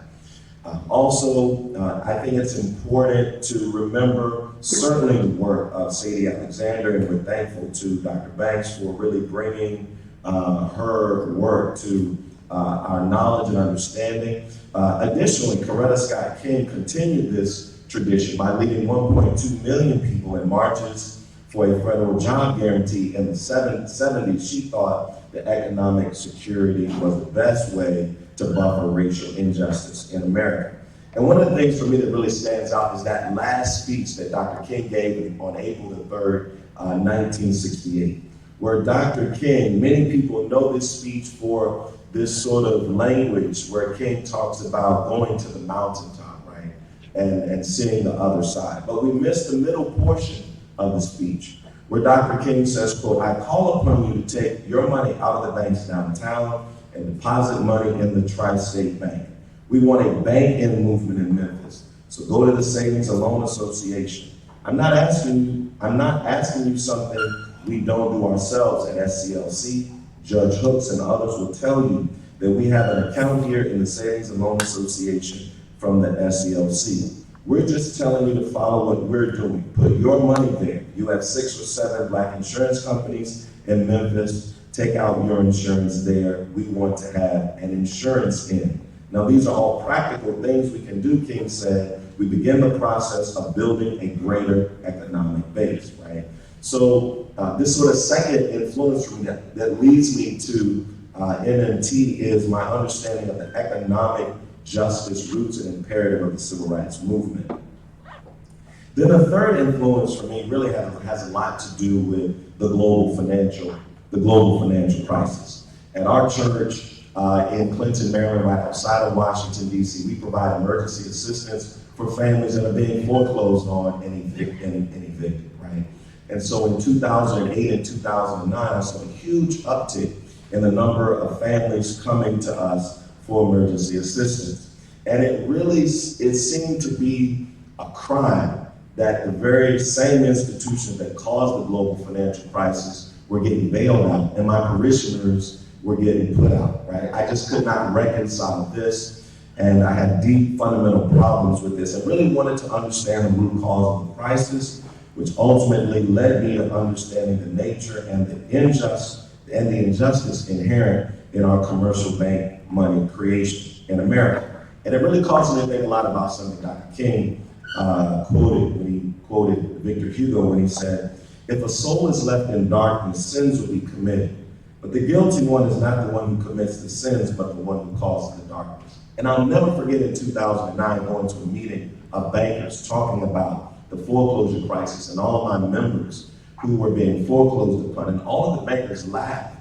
I think it's important to remember certainly the work of Sadie Alexander, and we're thankful to Dr. Banks for really bringing her work to our knowledge and understanding. Additionally, Coretta Scott King continued this tradition by leading 1.2 million people in marches for a federal job guarantee in the 70s. She thought that economic security was the best way to buffer racial injustice in America. And one of the things for me that really stands out is that last speech that Dr. King gave on April the 3rd, 1968, where Dr. King, many people know this speech for this sort of language where King talks about going to the mountaintop, right, and seeing the other side. But we missed the middle portion of the speech, where Dr. King says, quote, I call upon you to take your money out of the banks downtown and deposit money in the Tri-State Bank. We want a bank-in movement in Memphis. So go to the Savings and Loan Association. I'm not asking you something we don't do ourselves at SCLC. Judge Hooks and others will tell you that we have an account here in the Savings and Loan Association from the SCLC. We're just telling you to follow what we're doing. Put your money there. You have 6 or 7 black insurance companies in Memphis. Take out your insurance there. We want to have an insurance in. Now, these are all practical things we can do, King said. We begin the process of building a greater economic base, right? So this sort of second influence from that leads me to MMT is my understanding of the economic justice roots and imperative of the civil rights movement. Then the third influence for me really has a lot to do with the global financial crisis. At our church in Clinton, Maryland, right outside of Washington, D.C., we provide emergency assistance for families that are being foreclosed on and evicted, right? And so in 2008 and 2009, I saw a huge uptick in the number of families coming to us for emergency assistance. And it seemed to be a crime that the very same institutions that caused the global financial crisis were getting bailed out, and my parishioners were getting put out, right? I just could not reconcile this, and I had deep fundamental problems with this. I really wanted to understand the root cause of the crisis, which ultimately led me to understanding the nature and the injustice inherent in our commercial bank money creation in America. And it really caused me to think a lot about something Dr. King quoted when he quoted Victor Hugo when he said, if a soul is left in darkness, sins will be committed. But the guilty one is not the one who commits the sins, but the one who causes the darkness. And I'll never forget in 2009 going to a meeting of bankers talking about the foreclosure crisis and all of my members who were being foreclosed upon. And all of the bankers laughed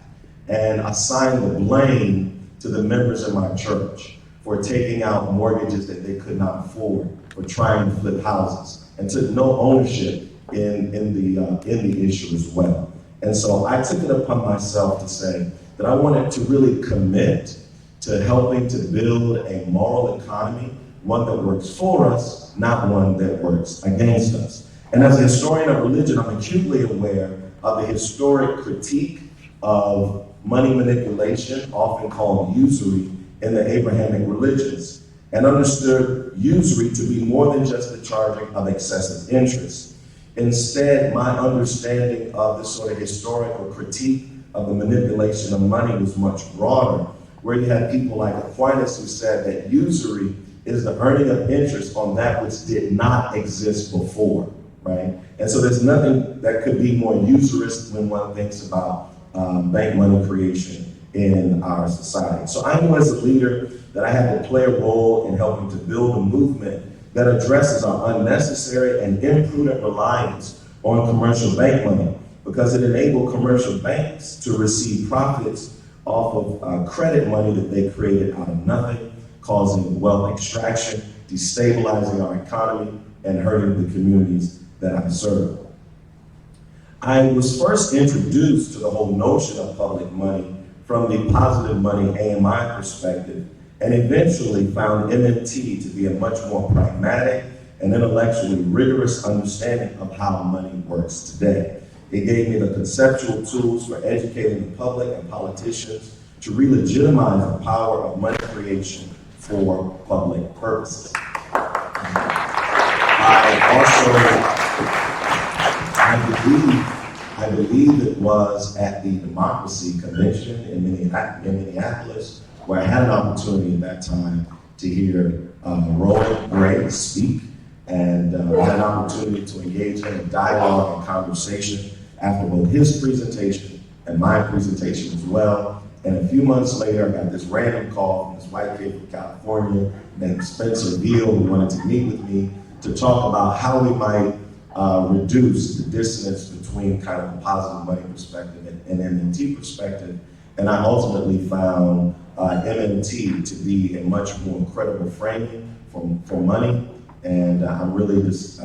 and assigned the blame to the members in my church for taking out mortgages that they could not afford, for trying to flip houses, and took no ownership in the issue as well. And so I took it upon myself to say that I wanted to really commit to helping to build a moral economy one that works for us, not one that works against us. And as a historian of religion, I'm acutely aware of the historic critique of money manipulation, often called usury, in the Abrahamic religions, and understood usury to be more than just the charging of excessive interest. Instead, my understanding of this sort of historical critique of the manipulation of money was much broader, where you had people like Aquinas who said that usury is the earning of interest on that which did not exist before, right? And so there's nothing that could be more usurious when one thinks about bank money creation in our society. So I knew as a leader that I had to play a role in helping to build a movement that addresses our unnecessary and imprudent reliance on commercial bank money, because it enabled commercial banks to receive profits off of credit money that they created out of nothing, causing wealth extraction, destabilizing our economy, and hurting the communities that I serve. I was first introduced to the whole notion of public money from the positive money AMI perspective, and eventually found MMT to be a much more pragmatic and intellectually rigorous understanding of how money works today. It gave me the conceptual tools for educating the public and politicians to re-legitimize the power of money creation for public purposes. I believe it was at the Democracy Convention in Minneapolis, where I had an opportunity at that time to hear Roy Gray speak, and I had an opportunity to engage in a dialogue and conversation after both his presentation and my presentation as well. And a few months later, I got this random call from this white kid from California named Spencer Veal, who wanted to meet with me to talk about how we might reduce the dissonance between kind of a positive money perspective and MMT perspective. And I ultimately found MMT to be a much more credible framing for money. And I'm really just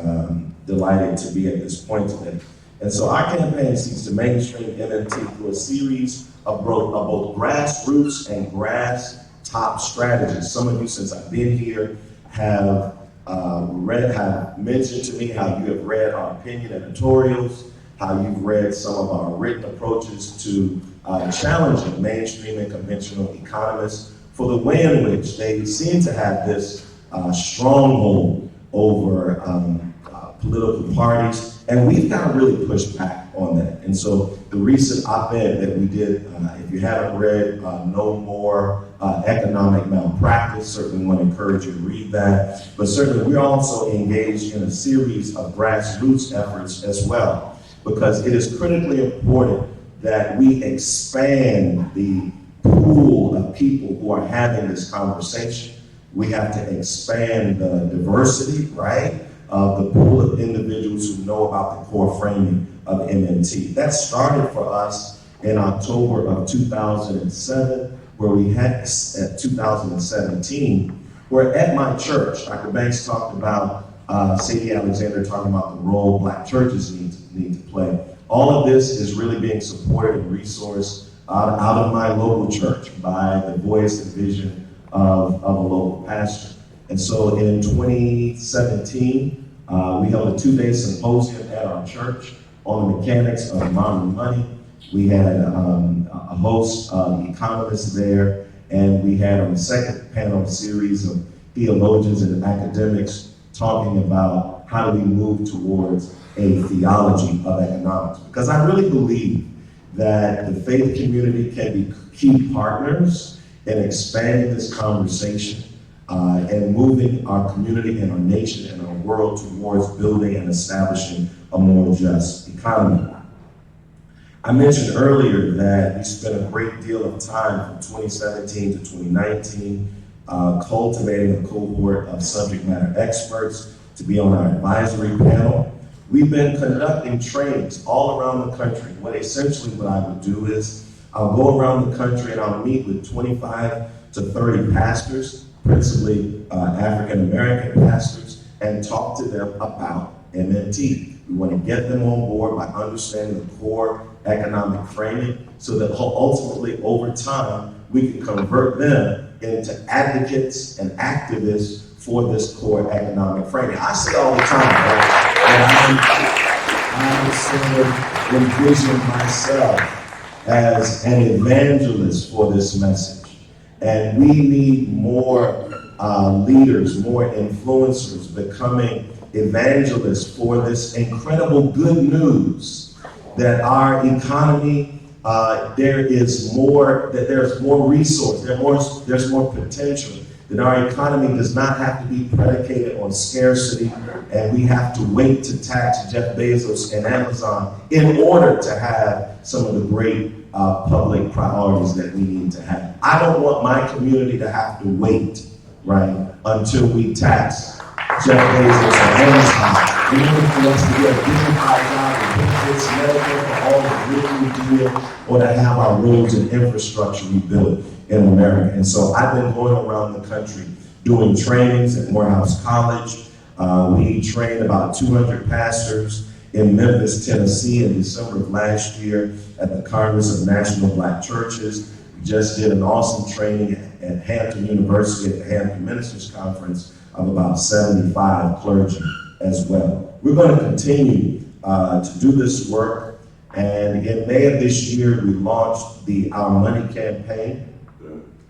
delighted to be at this point today. And so our campaign seeks to mainstream MMT through a series of both grassroots and grass top strategies. Some of you, since I've been here, have mentioned to me how you have read our opinion editorials, how you've read some of our written approaches to challenging mainstream and conventional economists for the way in which they seem to have this stronghold over political parties. And we've got to really push back on that. And so the recent op-ed that we did, if you haven't read No More Economic Malpractice, certainly want to encourage you to read that. But certainly we're also engaged in a series of grassroots efforts as well, because it is critically important that we expand the pool of people who are having this conversation. We have to expand the diversity, right? The pool of individuals who know about the core framing of MMT. That started for us in October of 2007, where we had, at 2017, where at my church, Dr. Banks talked about, Sadie Alexander talking about the role Black churches need to play. All of this is really being supported and resourced out of my local church by the voice and vision of a local pastor. And so in 2017, we held a 2-day symposium at our church on the mechanics of modern money. We had a host of economists there, and we had on the second panel a series of theologians and academics talking about how do we move towards a theology of economics. Because I really believe that the faith community can be key partners in expanding this conversation and moving our community and our nation and our world towards building and establishing a more just economy. I mentioned earlier that we spent a great deal of time from 2017 to 2019 cultivating a cohort of subject matter experts to be on our advisory panel. We've been conducting trainings all around the country. What I would do is I'll go around the country and I'll meet with 25 to 30 pastors, principally African-American pastors, and talk to them about MMT. We want to get them on board by understanding the core economic framing so that ultimately over time we can convert them into advocates and activists for this core economic framing. I say all the time, right, that I sort of envision myself as an evangelist for this message. And we need more leaders, more influencers becoming evangelists for this incredible good news that our economy, there's more resource, there's more potential, that our economy does not have to be predicated on scarcity, and we have to wait to tax Jeff Bezos and Amazon in order to have some of the great public priorities that we need to have. I don't want my community to have to wait, right, until we tax Jeff Bezos and Amazon in order for us to get a dignified job and benefits, Medicare for all, the Green New Deal, or to have our roads and infrastructure rebuilt in America. And so I've been going around the country doing trainings at Morehouse College. We trained about 200 pastors in Memphis, Tennessee in December of last year at the Congress of National Black Churches. We just did an awesome training at Hampton University at the Hampton Ministers Conference of about 75 clergy as well. We're going to continue to do this work. And in May of this year, we launched the Our Money campaign.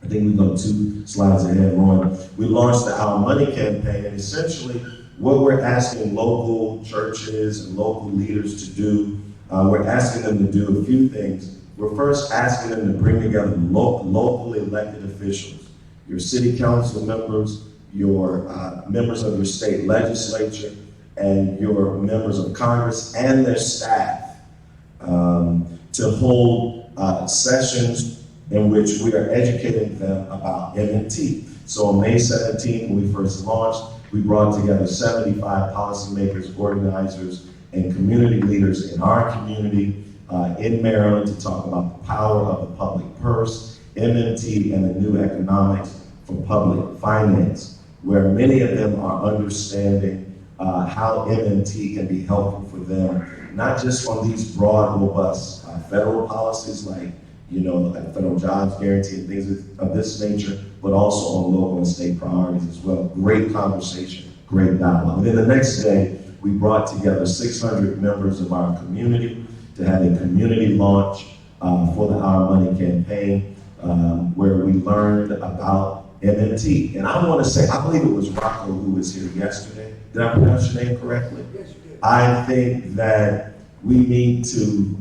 I think we go 2 slides ahead, Ron. We launched the Our Money campaign, and essentially what we're asking local churches and local leaders to do, we're asking them to do a few things. We're first asking them to bring together locally elected officials, your city council members, your members of your state legislature, and your members of Congress and their staff to hold sessions in which we are educating them about MMT. So on May 17th, when we first launched, we brought together 75 policymakers, organizers, and community leaders in our community in Maryland to talk about the power of the public purse, MMT, and the new economics for public finance, where many of them are understanding how MMT can be helpful for them, not just on these broad, robust federal policies like like federal jobs guarantee and things of this nature, but also on local and state priorities as well. Great conversation, great dialogue. And then the next day, we brought together 600 members of our community to have a community launch for the Our Money campaign, where we learned about MMT. And I want to say, I believe it was Rocco who was here yesterday. Did I pronounce your name correctly? Yes, you did. I think that we need to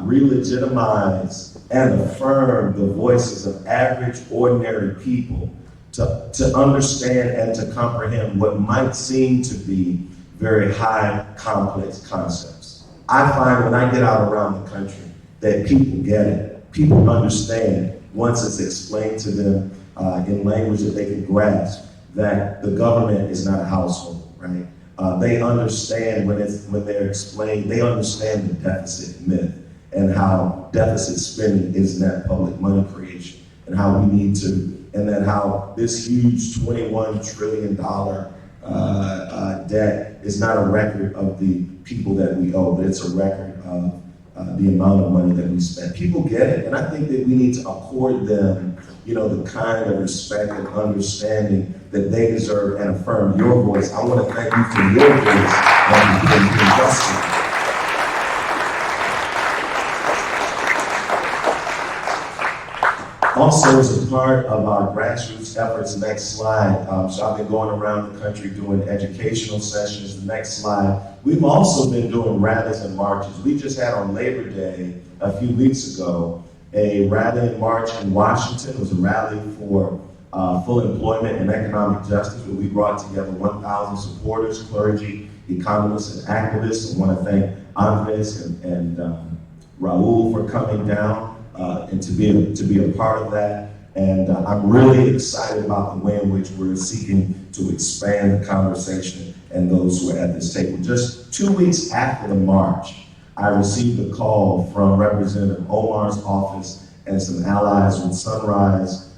re-legitimize and affirm the voices of average, ordinary people to understand and to comprehend what might seem to be very high, complex concepts. I find when I get out around the country that people get it. People understand once it's explained to them in language that they can grasp that the government is not a household, right? They understand when they're explained, they understand the deficit myth and how deficit spending is net public money creation, and how we need to, and then how this huge $21 trillion debt is not a record of the people that we owe, but it's a record of the amount of money that we spend. People get it, and I think that we need to accord them, the kind of respect and understanding that they deserve and affirm your voice. I want to thank you for your voice and for being justice. Also, as a part of our grassroots efforts, next slide, so I've been going around the country doing educational sessions. The next slide, we've also been doing rallies and marches. We just had on Labor Day a few weeks ago a rally and march in Washington. It was a rally for full employment and economic justice, where we brought together 1,000 supporters, clergy, economists, and activists. I want to thank Andres and Raul for coming down and to be a part of that. And I'm really excited about the way in which we're seeking to expand the conversation and those who are at this table. Just 2 weeks after the march, I received a call from Representative Omar's office and some allies with Sunrise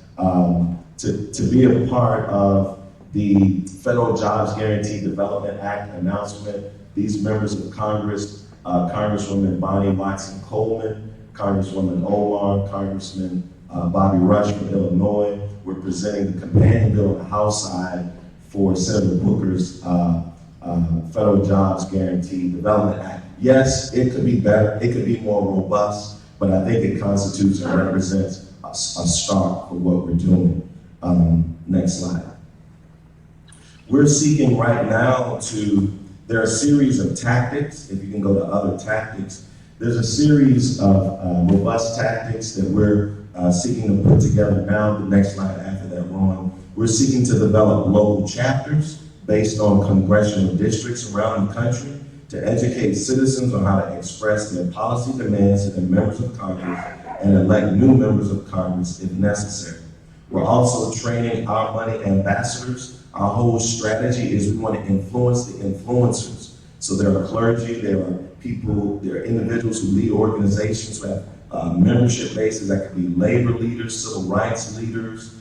to be a part of the Federal Jobs Guarantee Development Act announcement. These members of Congress, Congresswoman Bonnie Watson Coleman, Congresswoman Omar, Congressman Bobby Rush from Illinois, were presenting the companion bill on the House side for Senator Booker's Federal Jobs Guarantee Development Act. Yes, it could be better, it could be more robust, but I think it constitutes and represents a start for what we're doing. Next slide. We're seeking right now there are a series of tactics. If you can go to other tactics, there's a series of robust tactics that we're seeking to put together now. The next slide after that, Ron. We're seeking to develop local chapters based on congressional districts around the country to educate citizens on how to express their policy demands to the members of Congress and elect new members of Congress if necessary. We're also training our money ambassadors. Our whole strategy is we want to influence the influencers. So there are clergy, there are people, there are individuals who lead organizations who have membership bases that could be labor leaders, civil rights leaders,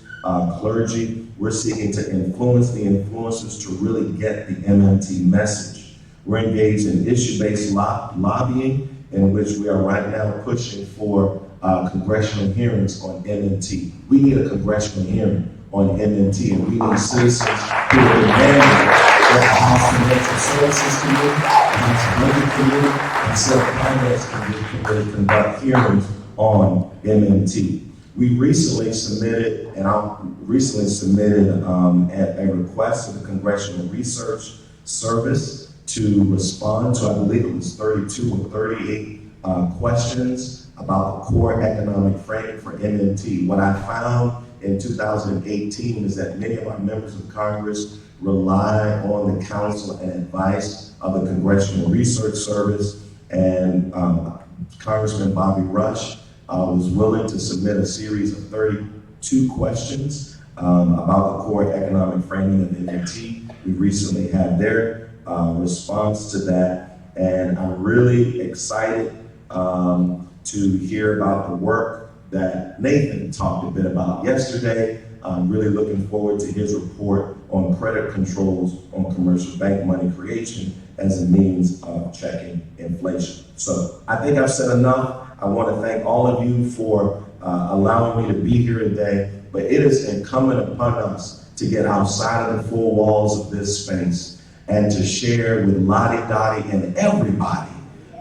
clergy. We're seeking to influence the influencers to really get the MMT message. We're engaged in issue-based lobbying, in which we are right now pushing for congressional hearings on MMT. We need a congressional hearing on MMT, and we need citizens who are demanding that the House Financial Services Committee, the House Budget Committee, and Senate Finance Committee can really conduct hearings on MMT. We recently submitted, a request to the Congressional Research Service to respond to, I believe it was 32 or 38 questions about the core economic frame for MMT. What I found in 2018 is that many of our members of Congress rely on the counsel and advice of the Congressional Research Service, and Congressman Bobby Rush was willing to submit a series of 32 questions about the core economic framing of MMT. We recently had their response to that, and I'm really excited to hear about the work that Nathan talked a bit about yesterday. I'm really looking forward to his report on credit controls on commercial bank money creation as a means of checking inflation. So I think I've said enough. I want to thank all of you for allowing me to be here today, but it is incumbent upon us to get outside of the four walls of this space and to share with Lottie Dottie and everybody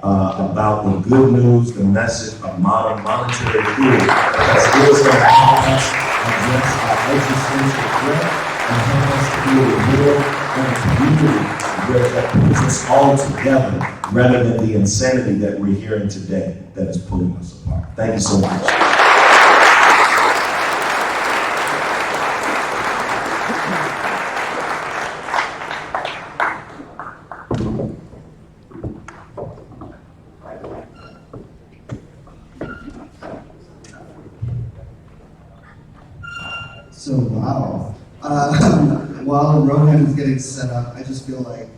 about the good news, the message of modern monetary theory, because it is going to help us address our existential threat and help us to build more in a community that puts us all together rather than the insanity that we're hearing today that is pulling us apart. Thank you so much. So, wow. While Rohan is getting set up, I just feel like,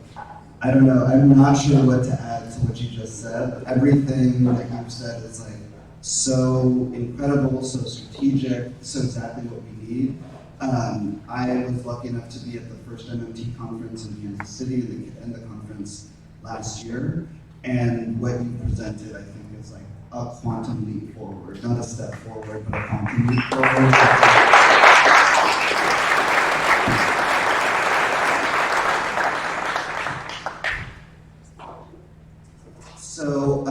I don't know, I'm not sure what to add to what you just said. Everything that you've said is like so incredible, so strategic, so exactly what we need. I was lucky enough to be at the first MMT conference in Kansas City and the conference last year. And what you presented, I think, is like a quantum leap forward. Not a step forward, but a quantum leap forward. So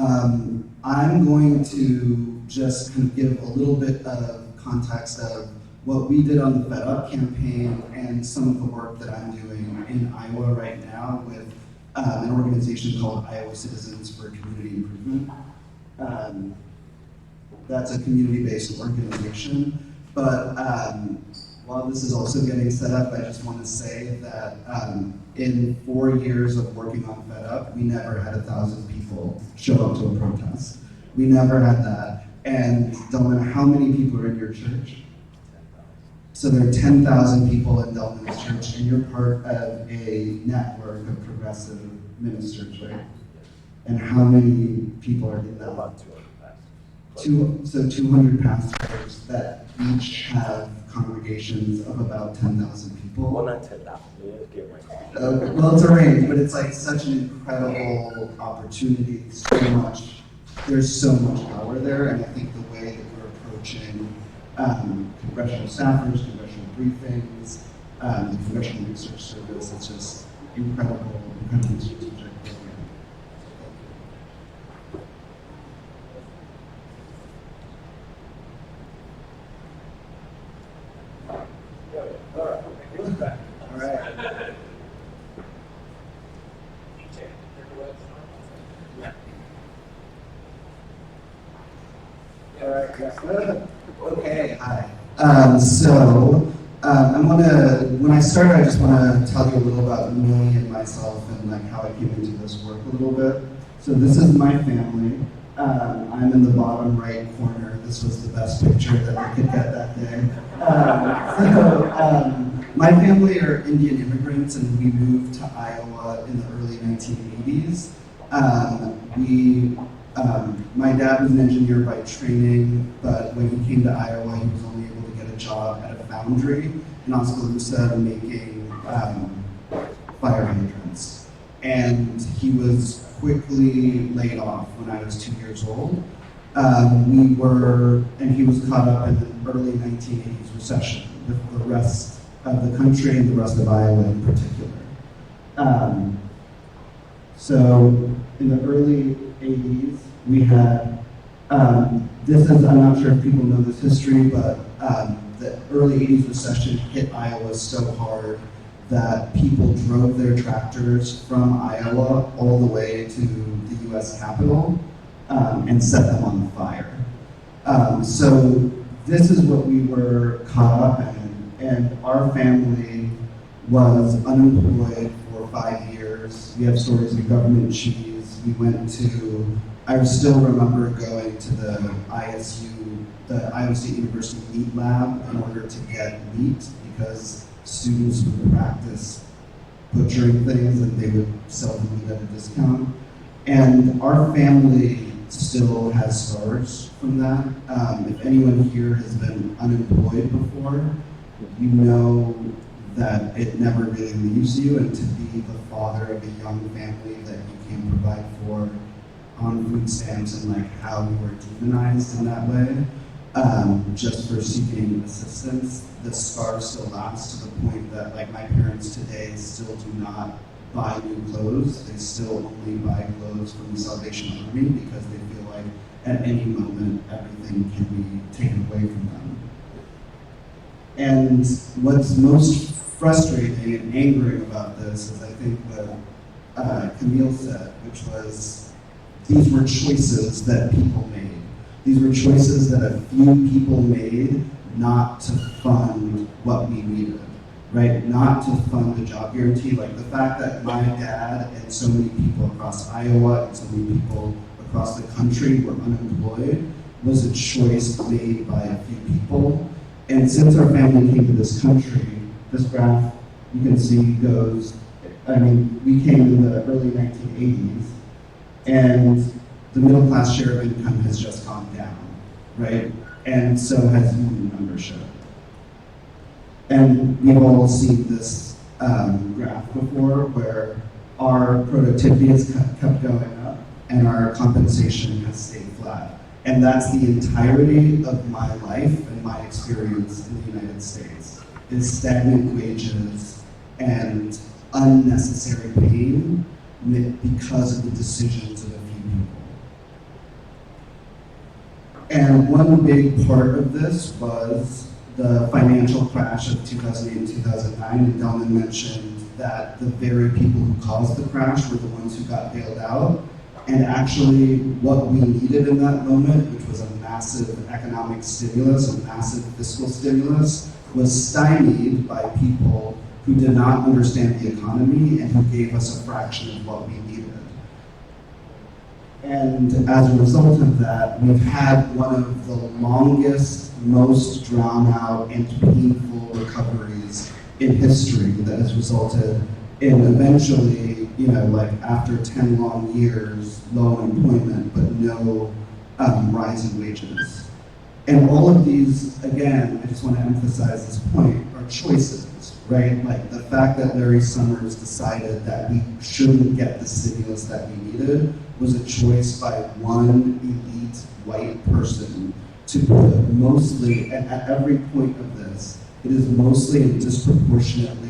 I'm going to just kind of give a little bit of context of what we did on the Fed Up campaign and some of the work that I'm doing in Iowa right now with an organization called Iowa Citizens for Community Improvement. That's a community-based organization, but while this is also getting set up, I just want to say that in 4 years of working on Fed Up, we never had 1,000 people show up to a protest. We never had that. And Delman, how many people are in your church? So there are 10,000 people in Delman's church, and you're part of a network of progressive ministers, right? And how many people are in that? About 200 pastors. So 200 pastors that each have congregations of about 10,000 people. Well, not 10,000, let's get right. Well, it's a range, but it's like such an incredible opportunity, there's so much power there, and I think the way that we're approaching congressional staffers, congressional briefings, the Professional Research Service. It's just incredibly strategic program. All right. Okay, hi. When I started, I just want to tell you a little about me and myself and like how I came into this work a little bit. So this is my family. I'm in the bottom right corner. This was the best picture that I could get that day. My family are Indian immigrants, and we moved to Iowa in the early 1980s. My dad was an engineer by training, but when he came to Iowa, he was only able to get a job at a foundry in Oskaloosa making fire hydrants. And he was quickly laid off when I was 2 years old. And he was caught up in the early 1980s recession with the rest of the country and the rest of Iowa in particular. So in the early 80s, we had, I'm not sure if people know this history, but the early 80s recession hit Iowa so hard that people drove their tractors from Iowa all the way to the US Capitol and set them on fire. So this is what we were caught up in, and our family was unemployed for 5 years. We have stories of government cheese. I still remember going to the Iowa State University meat lab in order to get meat because students would practice butchering things and they would sell the meat at a discount. And our family still has scars from that. If anyone here has been unemployed before, you know that it never really leaves you, and to be the father of a young family that you can provide for on food stamps and like how we were demonized in that way, just for seeking assistance, the scars still last to the point that like my parents today still do not buy new clothes. They still only buy clothes from the Salvation Army because they feel like at any moment everything can be taken away from them. And what's most frustrating and angering about this is I think what Camille said, which was these were choices that people made. These were choices that a few people made not to fund what we needed, right? Not to fund the job guarantee. Like the fact that my dad and so many people across Iowa and so many people across the country were unemployed was a choice made by a few people. And since our family came to this country, this graph you can see goes, we came in the early 1980s, and the middle class share of income has just gone down, right? And so has union membership. And we've all seen this graph before where our productivity has kept going up and our compensation has stayed flat. And that's the entirety of my life and my experience in the United States, is stagnant wages and unnecessary pain because of the decisions of a few people. And one big part of this was the financial crash of 2008 and 2009, and Delman mentioned that the very people who caused the crash were the ones who got bailed out. And actually, what we needed in that moment, which was a massive economic stimulus, a massive fiscal stimulus, was stymied by people who did not understand the economy and who gave us a fraction of what we needed. And as a result of that, we've had one of the longest, most drawn out and painful recoveries in history that has resulted in eventually, after 10 long years, low unemployment, but no rise in wages. And all of these, again, I just want to emphasize this point, are choices, right? Like the fact that Larry Summers decided that we shouldn't get the stimulus that we needed was a choice by one elite white person to put mostly, at every point of this, it is mostly and disproportionately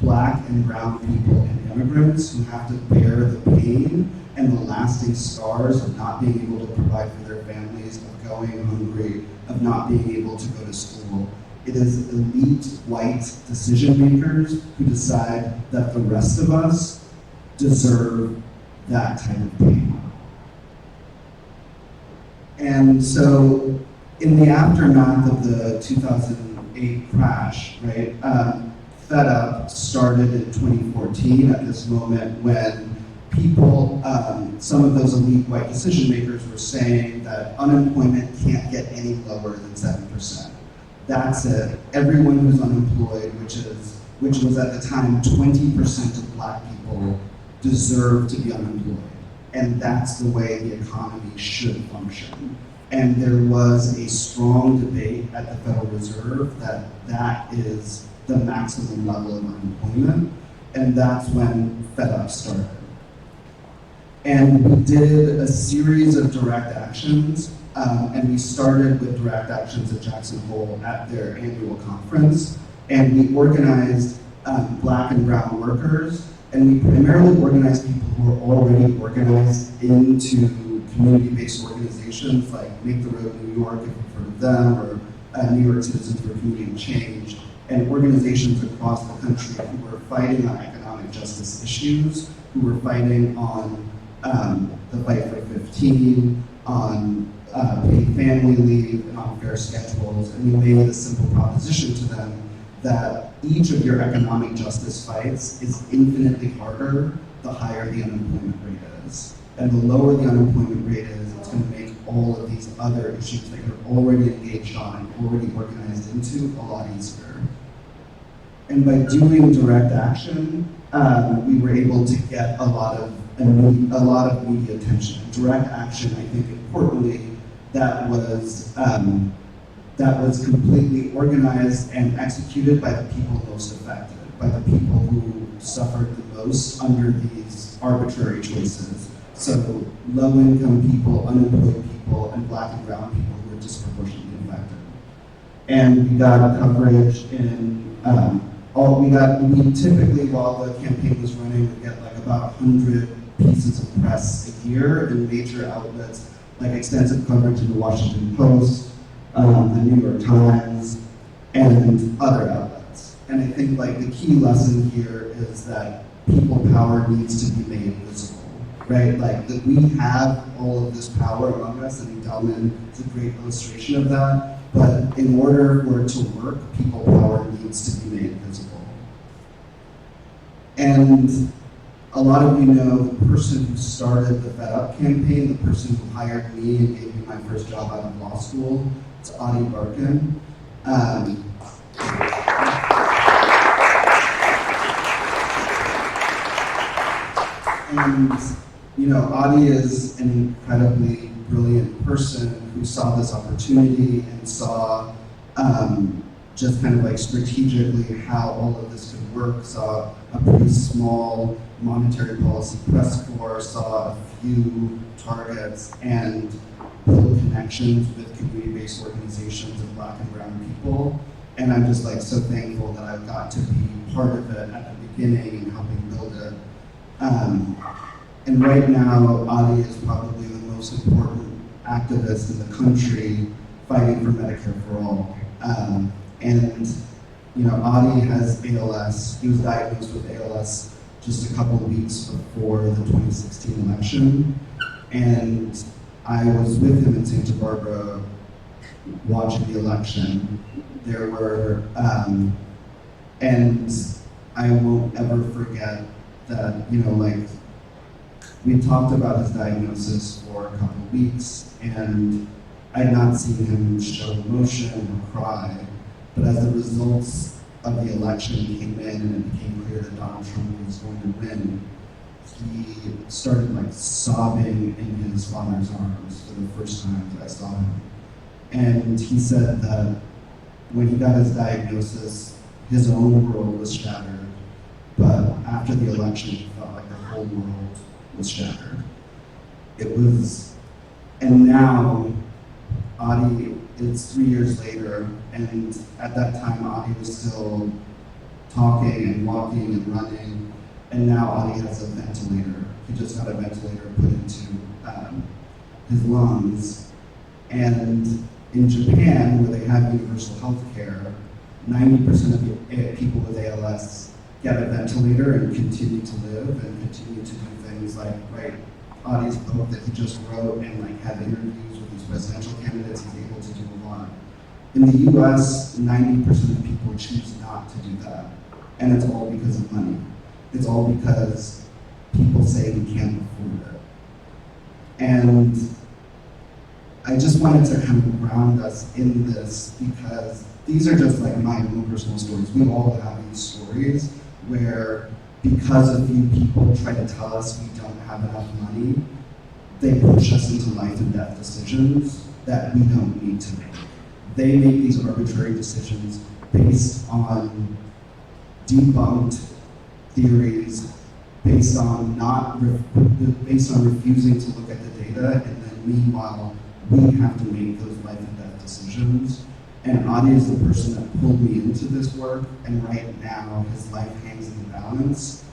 Black and brown people and immigrants who have to bear the pain and the lasting scars of not being able to provide for their families, of going hungry, of not being able to go to school. It is elite white decision makers who decide that the rest of us deserve that type of pain. And so, in the aftermath of the 2008 crash, right, Fed Up started in 2014 at this moment when people, some of those elite white decision makers were saying that unemployment can't get any lower than 7%. That's it. Everyone who's unemployed, which was at the time 20% of Black people, deserve to be unemployed. And that's the way the economy should function. And there was a strong debate at the Federal Reserve that that is the maximum level of unemployment, and that's when Fed Up started. And we did a series of direct actions, and we started with direct actions at Jackson Hole at their annual conference, and we organized Black and brown workers, and we primarily organized people who were already organized into community-based organizations like Make the Road New York, if you've heard of them, or New York Citizens for Community Change, and organizations across the country who were fighting on economic justice issues, who were fighting on the fight for 15, on paid family leave, and on fair schedules. And we made the simple proposition to them that each of your economic justice fights is infinitely harder the higher the unemployment rate is. And the lower the unemployment rate is, it's going to make all of these other issues that you're already engaged on and already organized into a lot easier. And by doing direct action, we were able to get a lot of media attention. Direct action, I think, importantly, that was completely organized and executed by the people most affected, by the people who suffered the most under these arbitrary choices. So low-income people, unemployed people, and Black and brown people who were disproportionately affected. And we got coverage in we typically, while the campaign was running, would get like about 100 pieces of press a year in major outlets, like extensive coverage in the Washington Post, the New York Times, and other outlets. And I think like the key lesson here is that people power needs to be made visible, right? Like that we have all of this power among us, and Delman is a great illustration of that. But in order for it to work, people power needs to be made visible. And a lot of you know the person who started the Fed Up campaign, the person who hired me and gave me my first job out of law school. It's Adi Barkan. And you know, Adi is an incredibly brilliant person who saw this opportunity and saw just kind of like strategically how all of this could work, saw a pretty small monetary policy press corps, saw a few targets, and built connections with community-based organizations of Black and brown people. And I'm just like so thankful that I got to be part of it at the beginning and helping build it. And right now, Adi is probably the most important activist in the country fighting for Medicare for all. And you know, Adi has ALS. He was diagnosed with ALS just a couple of weeks before the 2016 election. And I was with him in Santa Barbara watching the election. There were, and I won't ever forget that, you know, like, we talked about his diagnosis for a couple of weeks, and I had not seen him show emotion or cry. But as the results of the election came in and it became clear that Donald Trump was going to win, he started like sobbing in his father's arms for the first time that I saw him. And he said that when he got his diagnosis, his own world was shattered. But after the election, he felt like the whole world was shattered. It was, and now Adi it's 3 years later, and at that time, Adi was still talking and walking and running, and now Adi has a ventilator. He just got a ventilator put into his lungs. And in Japan, where they have universal health care, 90% of people with ALS get a ventilator and continue to live and continue to do things like write Adi's book that he just wrote and like have interviews with these presidential candidates. He's able to do a lot. In the US, 90% of people choose not to do that. And it's all because of money. It's all because people say we can't afford it. And I just wanted to kind of ground us in this because these are just like my own personal stories. We all have these stories where because a few people try to tell us we don't have enough money, they push us into life and death decisions that we don't need to make. They make these arbitrary decisions based on debunked theories, based on refusing to look at the data, and then meanwhile, we have to make those life and death decisions. And Adi is the person that pulled me into this work, and right now his life hangs in the balance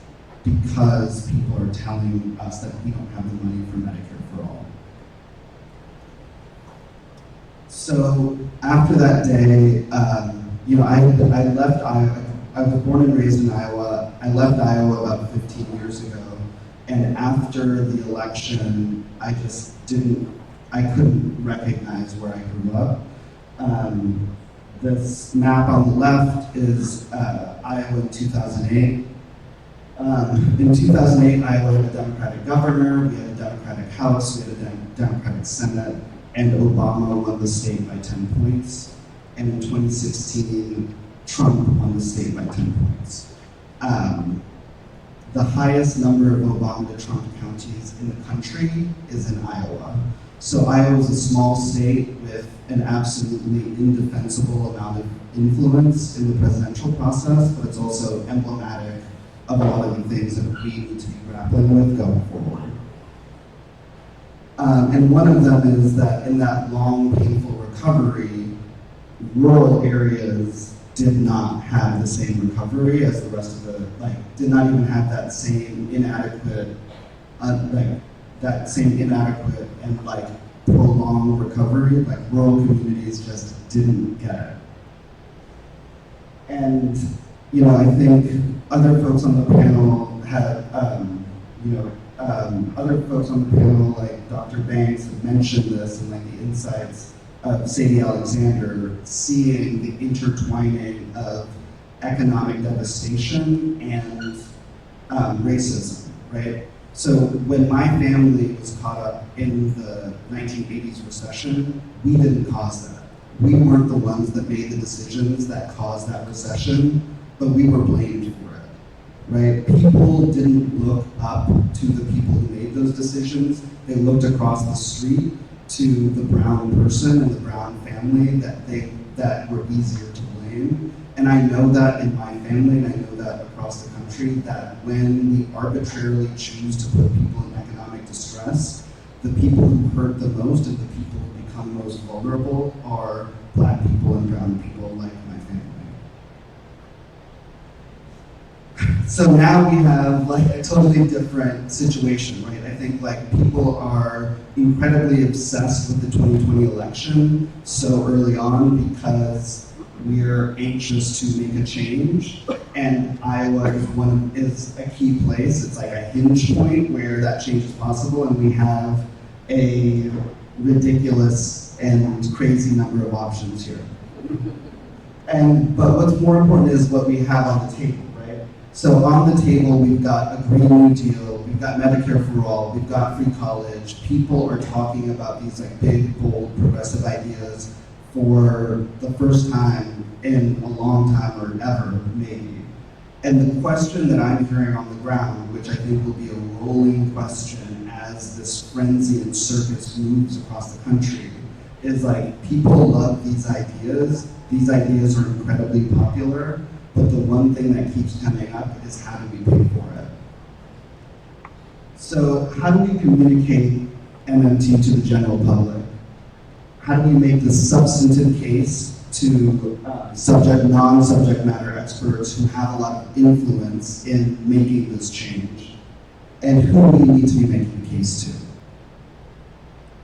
because people are telling us that we don't have the money for Medicare for all. So after that day, I left Iowa. I was born and raised in Iowa. I left Iowa about 15 years ago, and after the election, I couldn't recognize where I grew up. This map on the left is Iowa in 2008. In 2008, Iowa had a Democratic governor, we had a Democratic House, we had a Democratic Senate, and Obama won the state by 10 points. And in 2016, Trump won the state by 10 points. The highest number of Obama to Trump counties in the country is in Iowa. So Iowa is a small state with an absolutely indefensible amount of influence in the presidential process, but it's also emblematic of a lot of the things that we need to be grappling with going forward. And one of them is that in that long, painful recovery, rural areas did not have the same recovery as the rest of the, did not even have that same inadequate, and prolonged recovery. Rural communities just didn't get it. And, I think other folks on the panel had, other folks on the panel, like Dr. Banks, have mentioned this and the insights of Sadie Alexander, seeing the intertwining of economic devastation and racism, right? So when my family was caught up in the 1980s recession, we didn't cause that. We weren't the ones that made the decisions that caused that recession, but we were blamed for it, right? People didn't look up to the people who made those decisions. They looked across the street to the brown person and the brown family that were easier to blame. And I know that in my family, and I know that across the country, that when we arbitrarily choose to put people in economic distress, the people who hurt the most and the people who become most vulnerable are Black people and brown people like my family. So now we have a totally different situation, right? I think people are incredibly obsessed with the 2020 election so early on because we're anxious to make a change, and Iowa is a key place. It's a hinge point where that change is possible, and we have a ridiculous and crazy number of options here. But what's more important is what we have on the table, right? So on the table, we've got a Green New Deal, we've got Medicare for all, we've got free college. People are talking about these big, bold, progressive ideas for the first time in a long time, or ever, maybe. And the question that I'm hearing on the ground, which I think will be a rolling question as this frenzy and circus moves across the country, is people love these ideas. These ideas are incredibly popular, but the one thing that keeps coming up is how do we pay for it? So how do we communicate MMT to the general public? how do we make the substantive case to non-subject matter experts who have a lot of influence in making this change? And who do we need to be making the case to?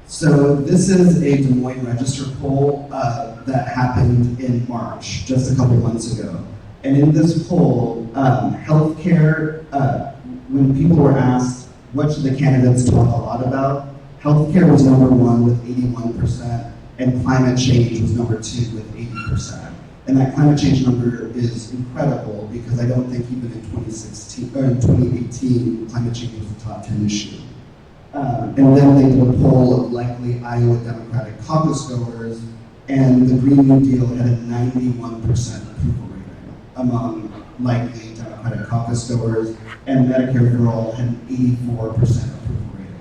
So this is a Des Moines Register poll that happened in March, just a couple months ago. And in this poll, healthcare, when people were asked what should the candidates talk a lot about, healthcare was number one with 81%, and climate change was number two with 80%. And that climate change number is incredible because I don't think even in 2016 or in 2018, climate change was the top 10 issue. And then they did a poll of likely Iowa Democratic caucus goers, and the Green New Deal had a 91% approval rating among likely Democratic caucus goers, and Medicare for All had an 84% approval rating.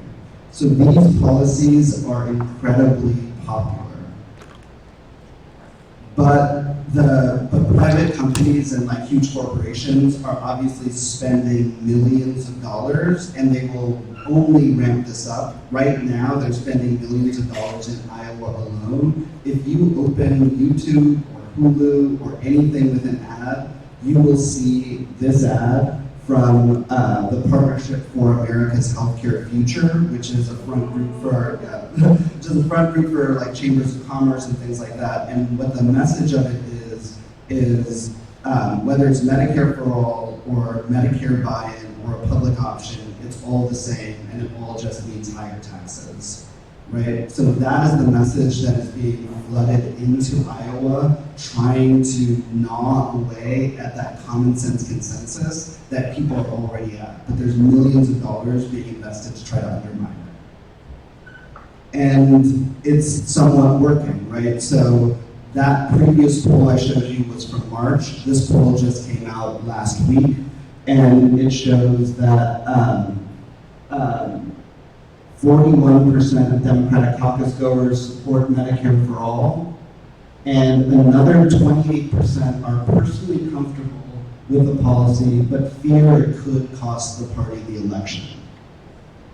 So these policies are incredibly popular. But the private companies and like huge corporations are obviously spending millions of dollars, and they will only ramp this up. Right now, they're spending millions of dollars in Iowa alone. If you open YouTube or Hulu or anything with an ad, you will see this ad from the Partnership for America's Healthcare Future, which is a front group for like chambers of commerce and things like that. And what the message of it is whether it's Medicare for All or Medicare buy-in or a public option, it's all the same, and it all just means higher taxes, right? So that is the message that is being flooded into Iowa, trying to gnaw away at that common sense consensus that people are already at. But there's millions of dollars being invested to try to undermine it. And it's somewhat working, right? So that previous poll I showed you was from March. This poll just came out last week, and it shows that 41% of Democratic caucus goers support Medicare for All, and another 28% are personally comfortable with the policy, but fear it could cost the party the election.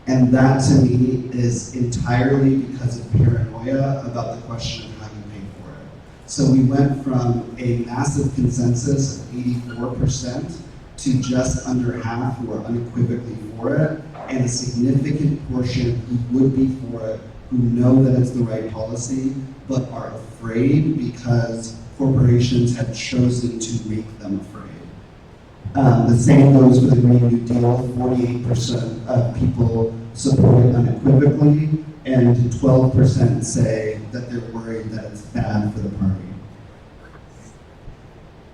And that, to me, is entirely because of paranoia about the question of how you pay for it. So we went from a massive consensus of 84% to just under half who are unequivocally for it, and a significant portion who would be for it, who know that it's the right policy, but are afraid because corporations have chosen to make them afraid. The same goes for the Green New Deal. 48% of people support it unequivocally, and 12% say that they're worried that it's bad for the party.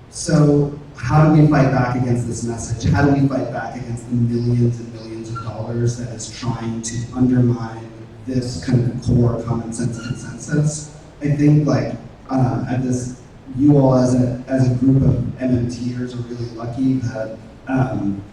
So how do we fight back against this message? How do we fight back against the millions and millions of dollars that is trying to undermine this kind of core common sense consensus? I think at this, you all as a group of MMTers are really lucky that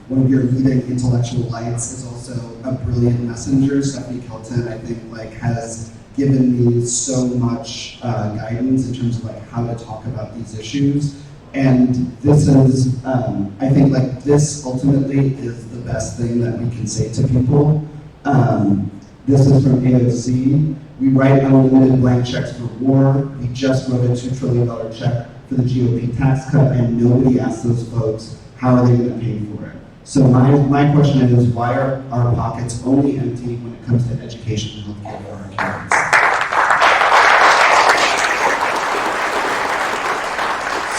one of your leading intellectual lights is also a brilliant messenger. Stephanie Kelton, I think, has given me so much guidance in terms of how to talk about these issues. And this is, I think, this ultimately is the best thing that we can say to people. This is from AOC. We write unlimited blank checks for war. We just wrote a $2 trillion check for the GOP tax cut, and nobody asked those folks, how are they going to pay for it? So my question is, why are our pockets only empty when it comes to education and healthcare for our kids?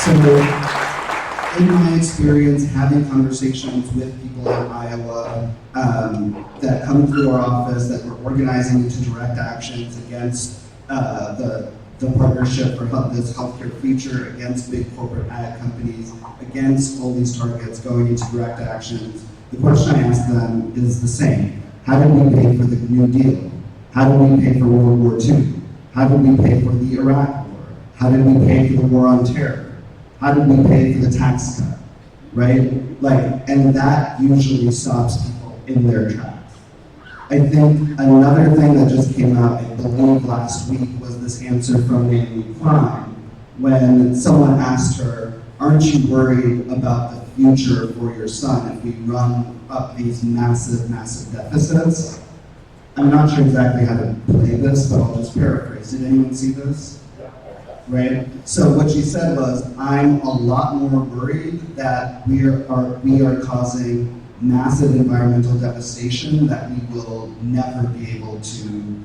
So, in my experience, having conversations with people in Iowa that come through our office, that we're organizing into direct actions against the Partnership for this Healthcare Future, against big corporate ad companies, against all these targets going into direct actions, the question I ask them is the same. How did we pay for the New Deal? How did we pay for World War II? How did we pay for the Iraq War? How did we pay for the War on Terror? How did we pay for the tax cut, right? And that usually stops people in their tracks. I think another thing that just came out, I believe last week, was this answer from Naomi Klein, when someone asked her, aren't you worried about the future for your son if we run up these massive, massive deficits? I'm not sure exactly how to play this, but I'll just paraphrase. Did anyone see this? Right? So what she said was, I'm a lot more worried that we are causing massive environmental devastation that we will never be able to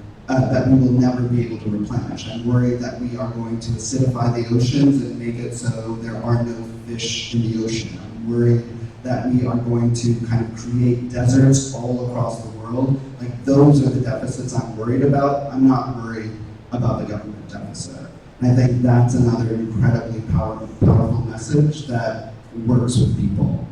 replenish. I'm worried that we are going to acidify the oceans and make it so there are no fish in the ocean. I'm worried that we are going to kind of create deserts all across the world. Like, those are the deficits I'm worried about. I'm not worried about the government deficit. And I think that's another incredibly powerful message that works with people.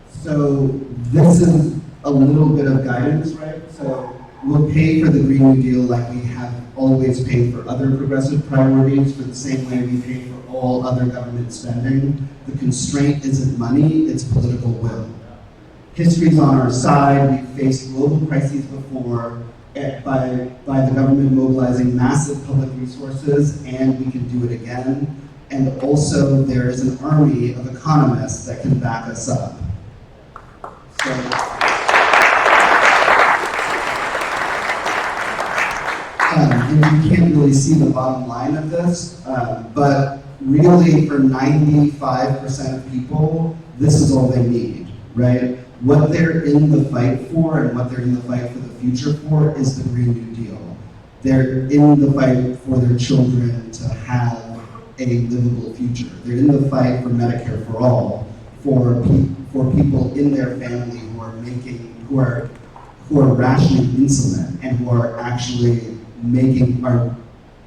So this is a little bit of guidance, right? So we'll pay for the Green New Deal like we have always paid for other progressive priorities, for the same way we pay for all other government spending. The constraint isn't money, it's political will. History's on our side. We've faced global crises before by the government mobilizing massive public resources, and we can do it again. And also, there is an army of economists that can back us up. And you can't really see the bottom line of this, but really for 95% of people, this is all they need, right? What they're in the fight for and what they're in the fight for the future for is the Green New Deal. They're in the fight for their children to have a livable future. They're in the fight for Medicare for all, for people in their family who are rationing insulin and who are actually are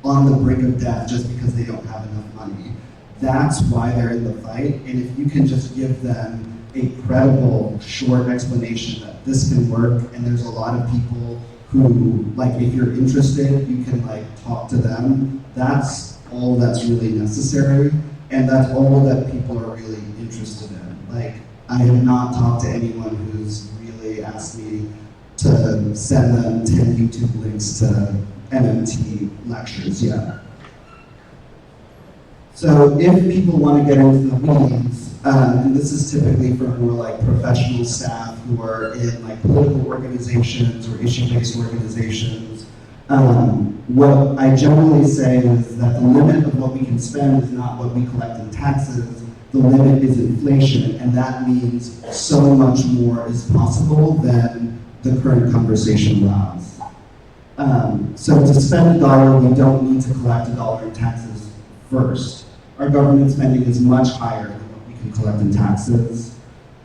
on the brink of death just because they don't have enough money. That's why they're in the fight. And if you can just give them a credible, short explanation that this can work, and there's a lot of people who, like, if you're interested, you can talk to them. That's all that's really necessary, and that's all that people are really interested in. I have not talked to anyone who's really asked me to send them 10 YouTube links to MMT lectures yet. So if people want to get into the weeds, and this is typically for more professional staff who are in political organizations or issue-based organizations, what I generally say is that the limit of what we can spend is not what we collect in taxes. The limit is inflation, and that means so much more is possible than the current conversation allows. So to spend $1, we don't need to collect $1 in taxes first. Our government spending is much higher than what we can collect in taxes.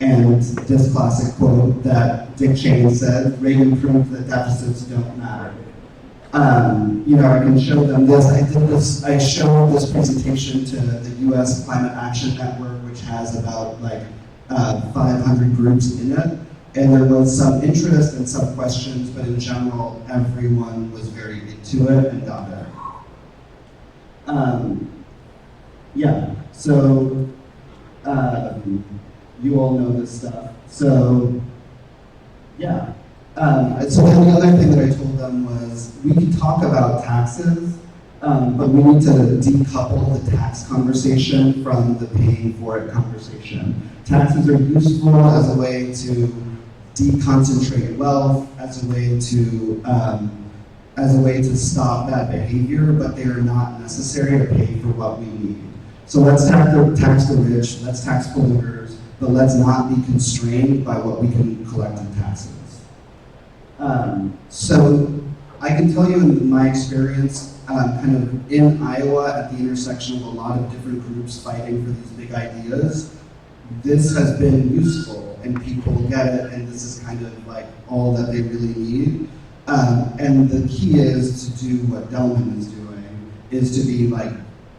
And this classic quote that Dick Cheney said, Reagan proved that deficits don't matter. I can show them this. I showed this presentation to the U.S. Climate Action Network, which has about 500 groups in it. And there was some interest and some questions, but in general, everyone was very into it and got it. So you all know this stuff. So then the other thing that I told them was, we can talk about taxes, but we need to decouple the tax conversation from the paying for it conversation. Taxes are useful as a way to deconcentrate wealth, as a way to stop bad behavior, but they are not necessary to pay for what we need. So let's tax the rich, let's tax polluters, but let's not be constrained by what we can collect in taxes. So I can tell you in my experience, kind of in Iowa at the intersection of a lot of different groups fighting for these big ideas, this has been useful and people get it, and this is kind of all that they really need. And the key is to do what Delman is doing, is to be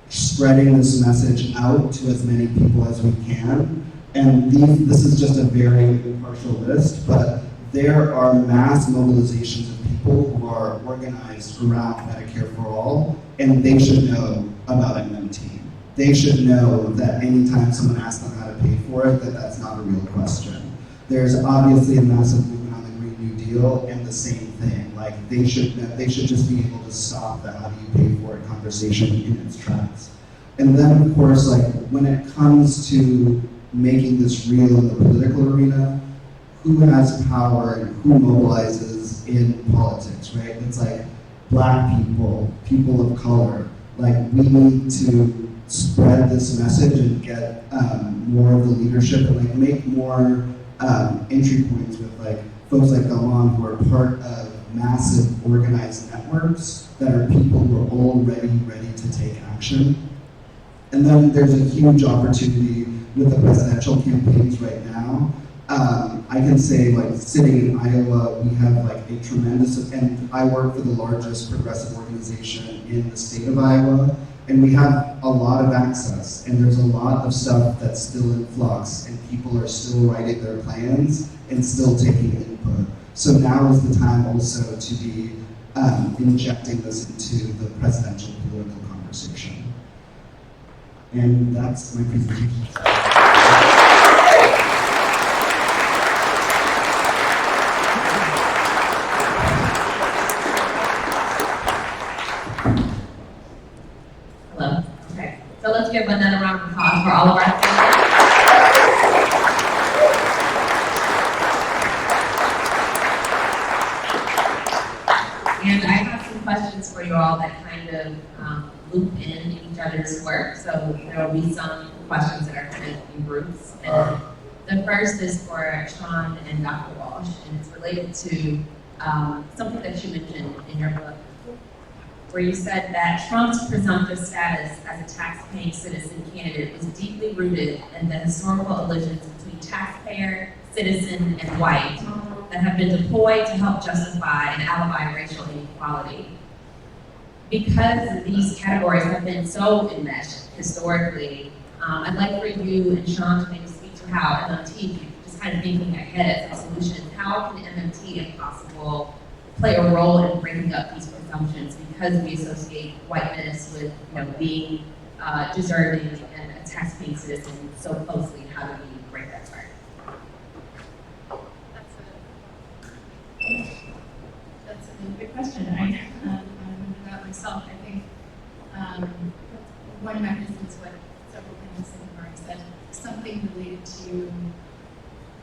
spreading this message out to as many people as we can. And this is just a very impartial list, but there are mass mobilizations of people who are organized around Medicare for All, and they should know about MMT. They should know that anytime someone asks them how to pay for it, that's not a real question. There's obviously a massive movement on the Green New Deal, and the same thing. They should just be able to stop the how do you pay for it conversation in its tracks. And then, of course, when it comes to making this real in the political arena, who has power and who mobilizes in politics, right? It's like Black people, people of color. Like, we need to spread this message and get more of the leadership and like make more entry points with like folks like Galman who are part of massive organized networks that are people who are already ready to take action. And then there's a huge opportunity with the presidential campaigns right now. I can say, like, sitting in Iowa, we have like a tremendous, and I work for the largest progressive organization in the state of Iowa, and we have a lot of access, and there's a lot of stuff that's still in flux, and people are still writing their plans and still taking input. So now is the time also to be injecting this into the presidential political conversation. And that's my presentation. Hello. Okay. So let's give another round of applause for all of our speakers. And I have some questions for you all that kind of loop in each other's work. So there will be some questions that are kind of in groups. And the first is for Sean and Dr. Walsh, and it's related to something that you mentioned in your book, where you said that Trump's presumptive status as a tax-paying citizen candidate was deeply rooted in the historical alliance between taxpayer, citizen, and white that have been deployed to help justify and alibi racial inequality. Because these categories have been so enmeshed historically, I'd like for you and Sean to maybe speak to how MMT, just kind of thinking ahead as a solution, how can MMT, if possible, play a role in breaking up these presumptions, because we associate whiteness with, being deserving and a tax-paying citizen so closely. How do we break that apart? That's a really good question. I wondered that myself. I think one mechanism is what several things in the works said, something related to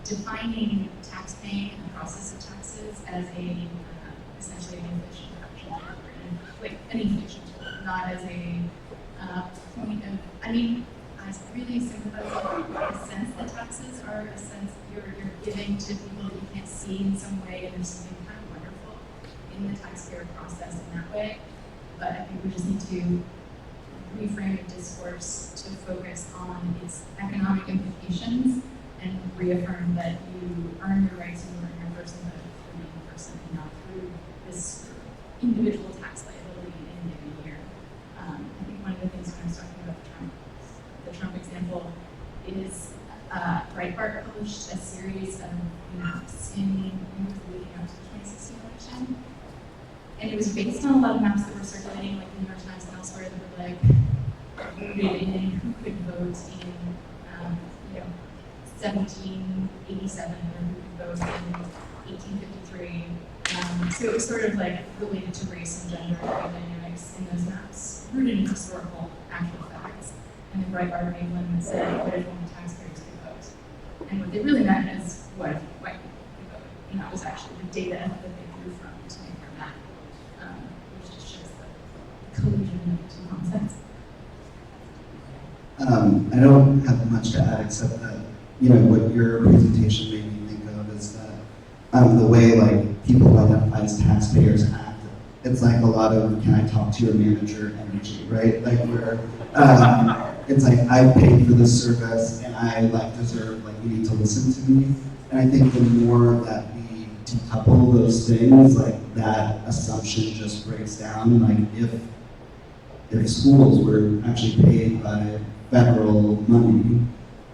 defining tax paying and the process of taxes as essentially an efficient action, like an efficient tool, not as a point of. I mean, I really sympathize with the sense that taxes are a sense you're giving to people that you can't see in some way, and there's something kind of wonderful in the taxpayer process in that way. But I think we just need to reframe the discourse to focus on its economic implications and reaffirm that you earn your rights and you earn your personhood through being a person and not through this individual tax liability in a given year. I think one of the things when I was talking about the Trump example is Breitbart published a series of maps in leading up to the 2016 election. And it was based on a lot of maps that were circulating, like the New York Times and elsewhere, that were like rooted in who could vote in 1787 or who could vote in 1853. So it was sort of like related to race and gender and dynamics in those maps, rooted in historical actual facts. And then Breitbart made one that said, what if only taxpayers could vote? And what they really meant is, what if white people could vote? And that was actually the data that they drew from to make their map, which just shows the collusion of the two concepts. I don't have much to add except that, what your presentation made me think of is that the way like people identify as taxpayers act, it's like a lot of can I talk to your manager energy, right? Like where it's like I paid for this service and I deserve, you need to listen to me. And I think the more that we decouple those things, that assumption just breaks down. If schools were actually paid by federal money,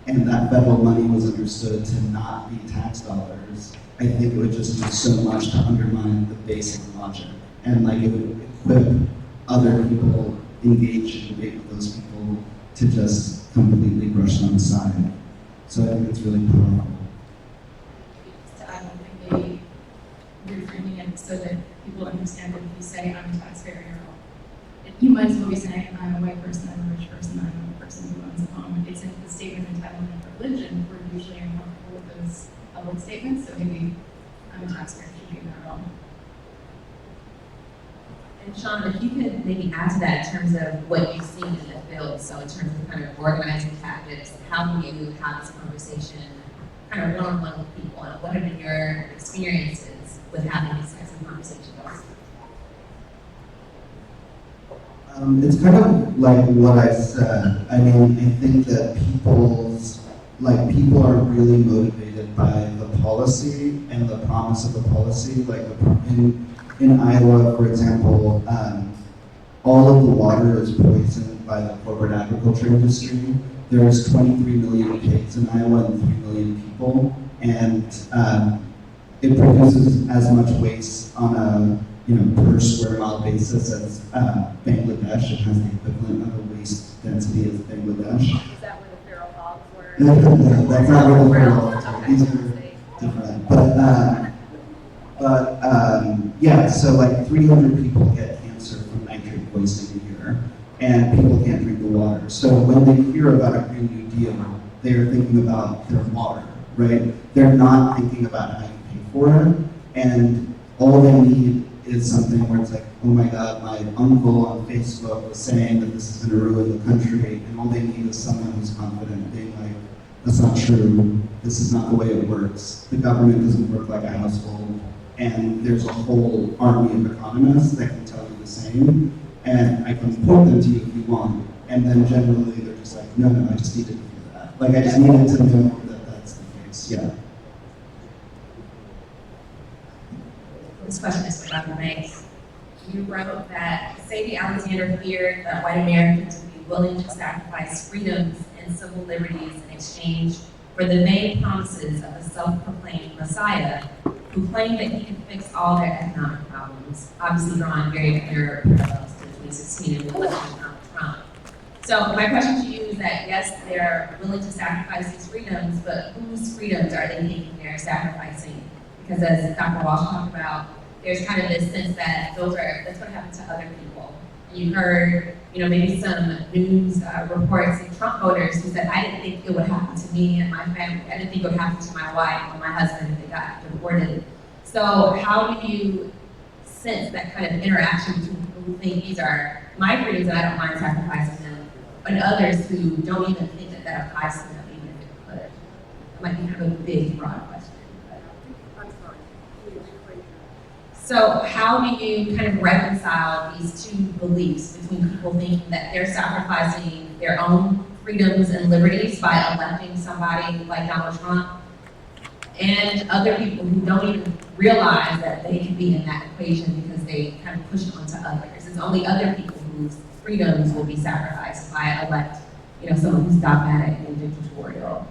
and that federal money was understood to not be tax dollars, I think it would just do so much to undermine the basic logic. And it would equip other people engaged in debate with those people to just completely brush them aside. So I think it's really powerful. Just to add one thing, reframing it so that people understand that if you say I'm a taxpayer, you might as well be saying I'm a white person, I'm a rich person, I'm a person who owns a home. It's in the statement of entitlement for religion, we're usually uncomfortable with those public statements, so maybe I'm a taxpayer should be in that realm. And Sean, if you could maybe add to that in terms of what you've seen in the field, so in terms of kind of organizing tactics, how do you have this conversation kind of one-on-one with people, and what have been your experiences with having these types of conversations? It's kind of like what I said. I mean, I think that people are really motivated by the policy and the promise of the policy. Like in Iowa, for example, all of the water is poisoned by the corporate agriculture industry. There's 23 million pigs in Iowa and 3 million people, and it produces as much waste on a per square mile basis as Bangladesh. It has the equivalent of a waste density as Bangladesh. Is that where the feral hogs were? No, that's not where the feral hogs are. These are different. Yeah, so like 300 people get cancer from nitrate poisoning a year, and people can't drink the water. So when they hear about a Green New Deal, they're thinking about their water, right? They're not thinking about how you pay for it, and all they need is something where it's like, oh my God, my uncle on Facebook was saying that this is going to ruin the country, and all they need is someone who's confident, being like, that's not true, this is not the way it works, the government doesn't work like a household, and there's a whole army of economists that can tell you the same, and I can point them to you if you want, and then generally they're just like, no, I just needed to hear that. Like, I just needed to know that that's the case, yeah. This question is for Dr. Banks. You wrote that Sadie Alexander feared that white Americans would be willing to sacrifice freedoms and civil liberties in exchange for the vague promises of a self-proclaimed Messiah who claimed that he could fix all their economic problems, obviously drawing very clear parallels to the 2016 and the election of Donald Trump. So my question to you is that, yes, they're willing to sacrifice these freedoms, but whose freedoms are they thinking they're sacrificing? Because as Dr. Walsh talked about, there's kind of this sense that that's what happened to other people. And you heard, maybe some news reports of Trump voters who said, I didn't think it would happen to me and my family. I didn't think it would happen to my wife or my husband if they got deported. So how do you sense that kind of interaction between people who think these are my freedoms and I don't mind sacrificing them, and others who don't even think that that applies to them, even if it could? It might be kind of a big, broad question. So how do you kind of reconcile these two beliefs between people thinking that they're sacrificing their own freedoms and liberties by electing somebody like Donald Trump, and other people who don't even realize that they can be in that equation because they kind of push it onto others? It's only other people whose freedoms will be sacrificed if I elect, someone who's dogmatic and dictatorial.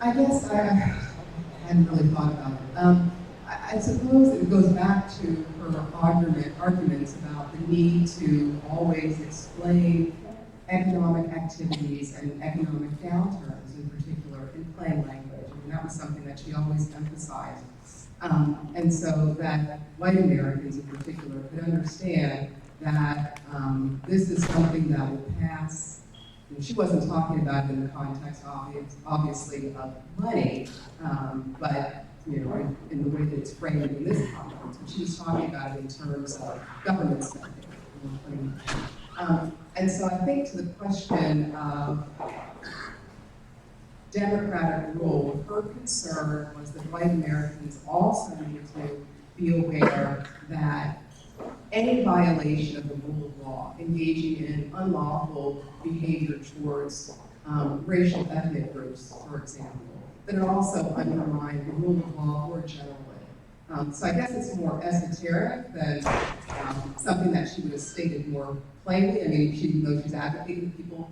I guess I hadn't really thought about it. I suppose it goes back to her arguments about the need to always explain economic activities and economic downturns in particular in plain language. I mean, that was something that she always emphasized. And so that white Americans in particular could understand that this is something that will pass. And she wasn't talking about it in the context, obviously, of money, but in the way that it's framed in this context. But she was talking about it in terms of government spending. And so I think to the question of democratic rule, her concern was that white Americans also need to be aware that any violation of the rule of law, engaging in unlawful behavior towards racial ethnic groups, for example, that it also undermine the rule of law more generally. So I guess it's more esoteric than something that she would have stated more plainly. I mean, even though she's advocating people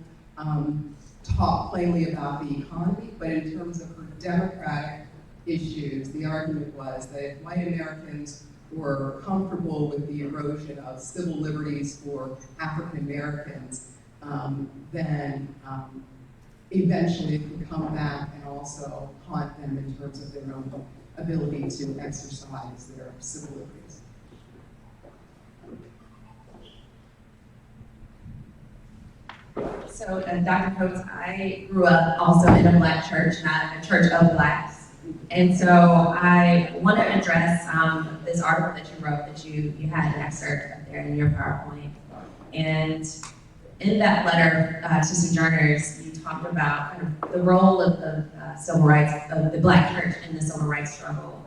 talk plainly about the economy, but in terms of her democratic issues, the argument was that if white Americans were comfortable with the erosion of civil liberties for African Americans, then eventually it could come back and also haunt them in terms of their own ability to exercise their civil liberties. So, Dr. Coates, I grew up also in a Black church, not a church of Blacks. And so I want to address this article that you wrote, that you had an excerpt up there in your PowerPoint. And in that letter to Sojourners, you talked about kind of the role of the civil rights, of the Black church in the civil rights struggle.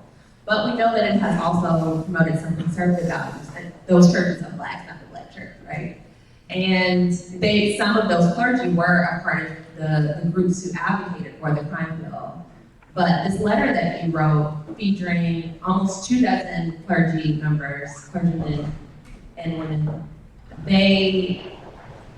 But we know that it has also promoted some conservative values, that those churches of Blacks, not the Black church, right? And some of those clergy were a part of the groups who advocated for the crime bill. But this letter that you wrote, featuring almost 24 clergy members, clergymen and women, they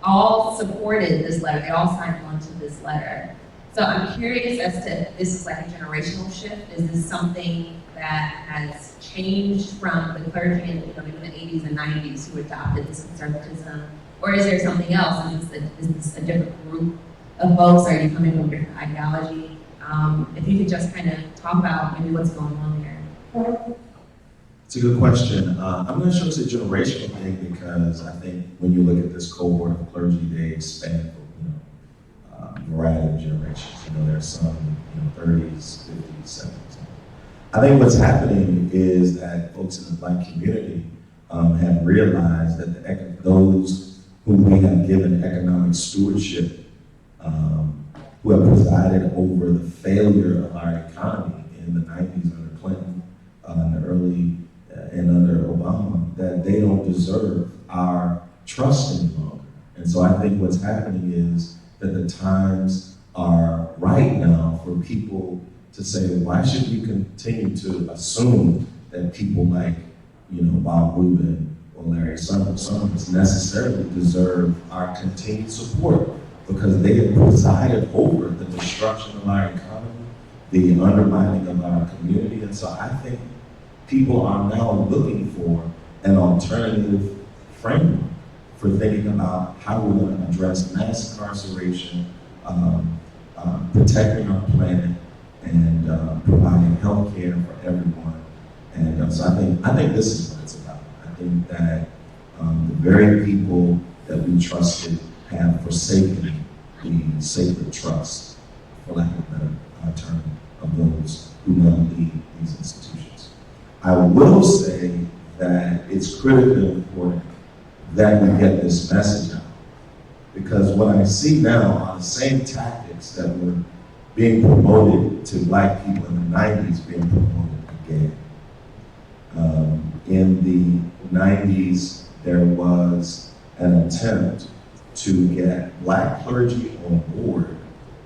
all supported this letter. They all signed on to this letter. So I'm curious as to if this is like a generational shift. Is this something that has changed from the clergy in even the 80s and 90s who adopted this conservatism? Or is there something else? Is this a different group of folks? Are you coming from a different ideology? If you could just kind of talk about maybe what's going on there. It's a good question. I'm not sure it's a generational thing because I think when you look at this cohort of clergy, they span a variety of generations. There's some 30s, 50s, 70s. I think what's happening is that folks in the Black community have realized that those whom we have given economic stewardship, who have presided over the failure of our economy in the 90s under Clinton, in the early and under Obama, that they don't deserve our trust any longer. And so I think what's happening is that the times are right now for people to say, why should we continue to assume that people like, Bob Rubin or Larry Summers necessarily deserve our continued support, because they have presided over the destruction of our economy, the undermining of our community. And so I think people are now looking for an alternative framework for thinking about how we're going to address mass incarceration, protecting our planet, and providing health care for everyone. And so I think this is what it's about. I think that the very people that we trusted have forsaken the sacred trust, for lack of a better term, of those who now lead these institutions. I will say that it's critically important that we get this message out, because what I see now are the same tactics that were being promoted to Black people in the 90s being promoted again. In the 90s, there was an attempt to get Black clergy on board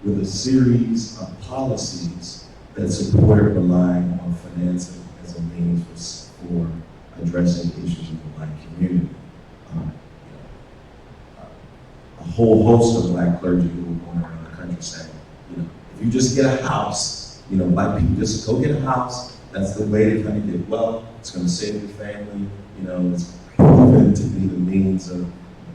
with a series of policies that supported relying on financing as a means for addressing issues in the Black community. A whole host of Black clergy who were going around the country saying, if you just get a house, Black people just go get a house, that's the way to kind of get wealth, it's going to save your family, it's proven to be the means of,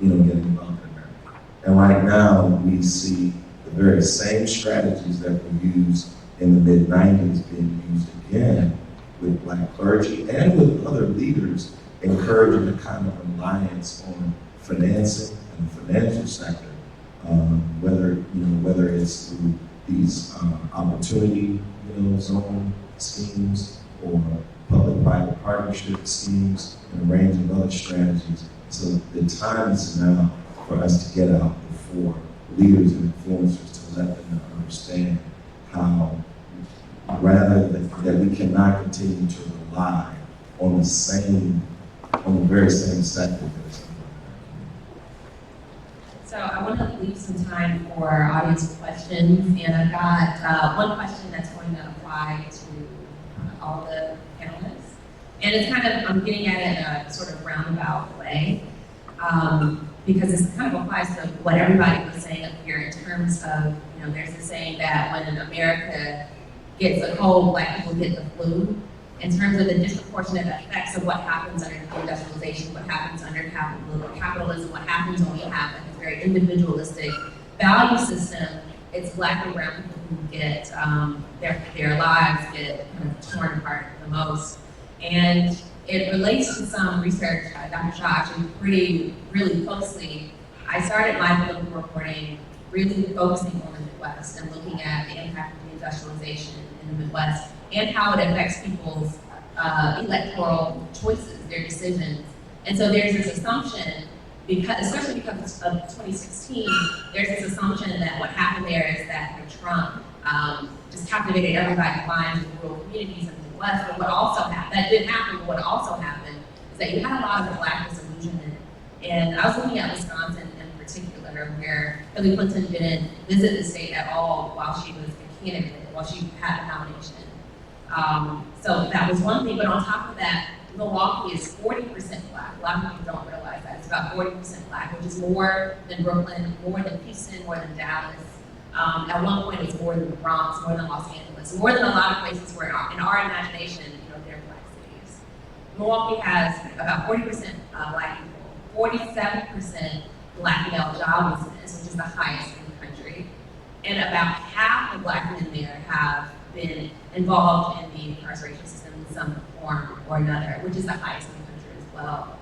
getting wealth in America. And right now, we see the very same strategies that were used in the mid-90s being used again with Black clergy and with other leaders, encouraging a kind of reliance on financing and the financial sector, whether it's through these opportunity zone schemes or public-private partnership schemes and a range of other strategies. So the time is now for us to get out before leaders and influencers to let them understand how, rather that we cannot continue to rely on the very same sector that is. So I want to leave some time for audience questions, and I've got one question that's going to apply to all the panelists. And it's kind of, I'm getting at it in a sort of roundabout way, because this kind of applies to what everybody was saying up here in terms of, there's a saying that when America gets a cold, Black people get the flu. In terms of the disproportionate effects of what happens under industrialization, what happens under capitalism, what happens when we have a very individualistic value system, it's Black and brown people who get their lives get kind of torn apart the most. And it relates to some research, Dr. Shaw actually really closely I started my political reporting really focusing on the Midwest and looking at the impact of deindustrialization in the Midwest and how it affects people's electoral choices, their decisions. And so there's this assumption, especially because of 2016, there's this assumption that what happened there is that Trump just captivated everybody's minds in rural communities in the Midwest. But what also happened, that didn't happen, but what also happened is that you had a lot of Black disillusionment. And I was looking at Wisconsin in particular, where Hillary Clinton didn't visit the state at all while she was a candidate, while she had a nomination. So that was one thing, but on top of that, Milwaukee is 40% Black. A lot of people don't realize that. It's about 40% Black, which is more than Brooklyn, more than Houston, more than Dallas. At one point, it was more than the Bronx, more than Los Angeles, more than a lot of places where, in our imagination, they're Black cities. Milwaukee has about 40% Black people, 47% Black male joblessness, which is the highest in the country, and about half of Black men there have been involved in the incarceration system in some form or another, which is the highest in the country as well.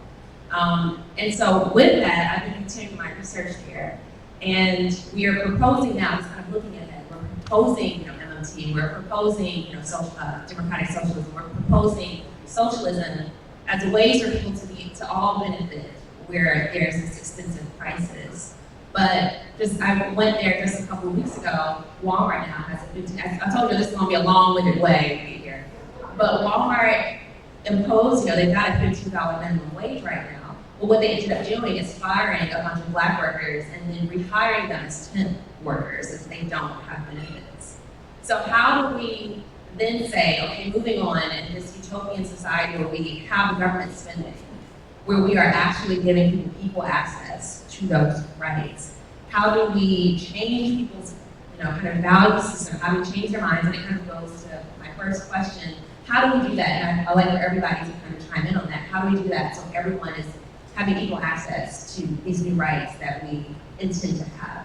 And so with that, I've been continuing my research here, and we are proposing now, just kind of looking at that, we're proposing MMT, we're proposing democratic socialism, we're proposing socialism as ways for people to all benefit where there's this extensive crisis. But I went there just a couple of weeks ago. Walmart now has I told you this is going to be a long-winded way to be here. But Walmart imposed, they've got a $15 minimum wage right now. But what they ended up doing is firing a bunch of Black workers and then rehiring them as temp workers if they don't have benefits. So how do we then say, okay, moving on in this utopian society where we have the government spending, where we are actually giving people equal access to those rights? How do we change people's kind of value system? How do we change their minds? And it kind of goes to my first question. How do we do that? And I'd like for everybody to kind of chime in on that. How do we do that so everyone is having equal access to these new rights that we intend to have?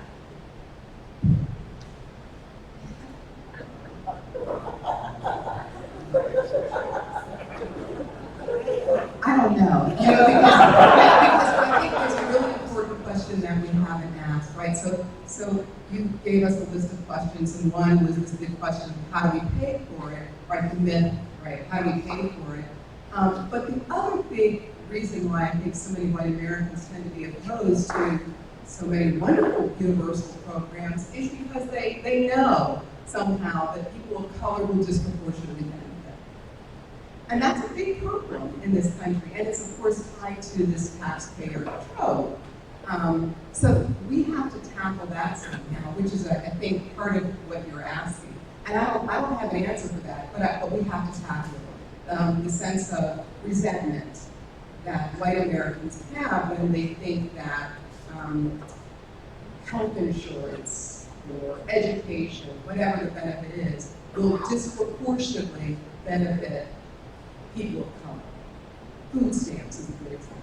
I don't know. Because I think there's a really important question that we haven't asked, right? So you gave us a list of questions, and one was this big question of how do we pay for it, right? The myth, right? How do we pay for it? But the other big reason why I think so many white Americans tend to be opposed to so many wonderful universal programs is because they know somehow that people of color will disproportionately benefit. And that's a big problem in this country, and it's of course tied to this taxpayer trope. So we have to tackle that somehow, which is, I think, part of what you're asking. And I don't have an answer for that, but we have to tackle it. The sense of resentment that white Americans have when they think that health insurance or education, whatever the benefit is, will disproportionately benefit people of color. Food stamps is a good example.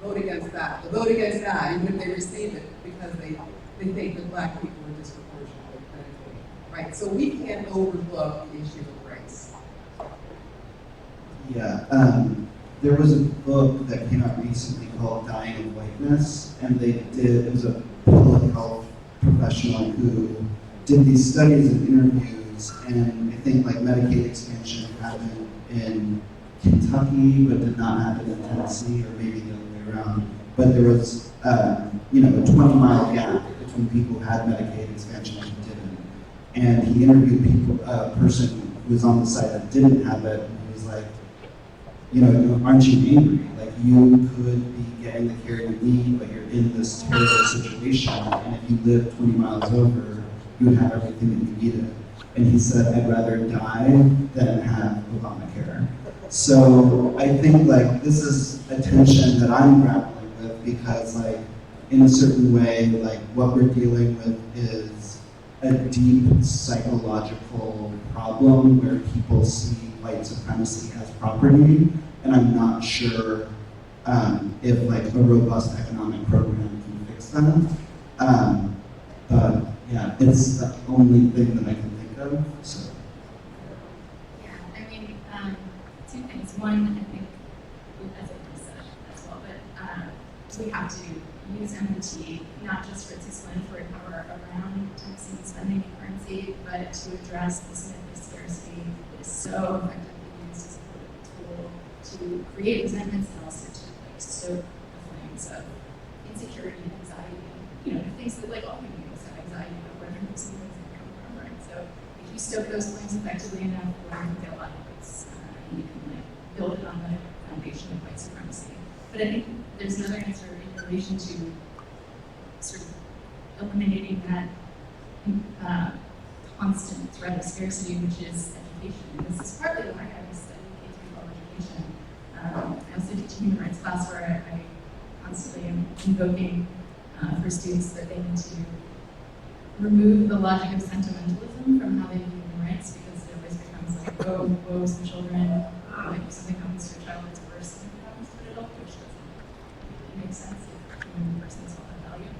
Vote against that. Vote against that, even if they receive it, because they think that Black people are disproportionately benefiting. Right? So we can't overlook the issue of race. Yeah, there was a book that came out recently called Dying of Whiteness, and it was a public health professional who did these studies and interviews, and I think like Medicaid expansion happened in Kentucky, but did not happen in Tennessee, or maybe the other way around. But there was, a 20-mile gap between people who had Medicaid expansion and who didn't. And he interviewed a person who was on the side that didn't have it, and he was like, aren't you angry? Like, you could be getting the care you need, but you're in this terrible situation, and if you live 20 miles over, you would have everything that you needed. And he said, I'd rather die than have Obamacare. So I think like this is a tension that I'm grappling with, because like in a certain way, like what we're dealing with is a deep psychological problem where people see white supremacy as property, and I'm not sure if like a robust economic program can fix that. But yeah, it's the only thing that I can think of. So. Yeah, I mean, two things. One, I think, as a research as well, but we have to use MMT not just for its explanatory power around taxing, spending, and currency, but to address this myth of scarcity that is so effectively used as a political tool to create resentments and also to like stoke the flames of insecurity and anxiety. You know, things that like all human beings have anxiety about where their things come from, right? So if you stoke those flames effectively enough, we're going to get a lot of votes, and you can like build it on the foundation of white supremacy. But I think there's another answer in relation to sort of eliminating that constant threat of scarcity, which is education. And this is partly why I was studying K-12 education. I also teach a human rights class where I constantly am invoking for students that they need to remove the logic of sentimentalism from how they view human rights, because it always becomes like, oh, woe is the children, like if something happens to a child, it's worse than it happens to an adult, which doesn't really make sense if a human person is all that value.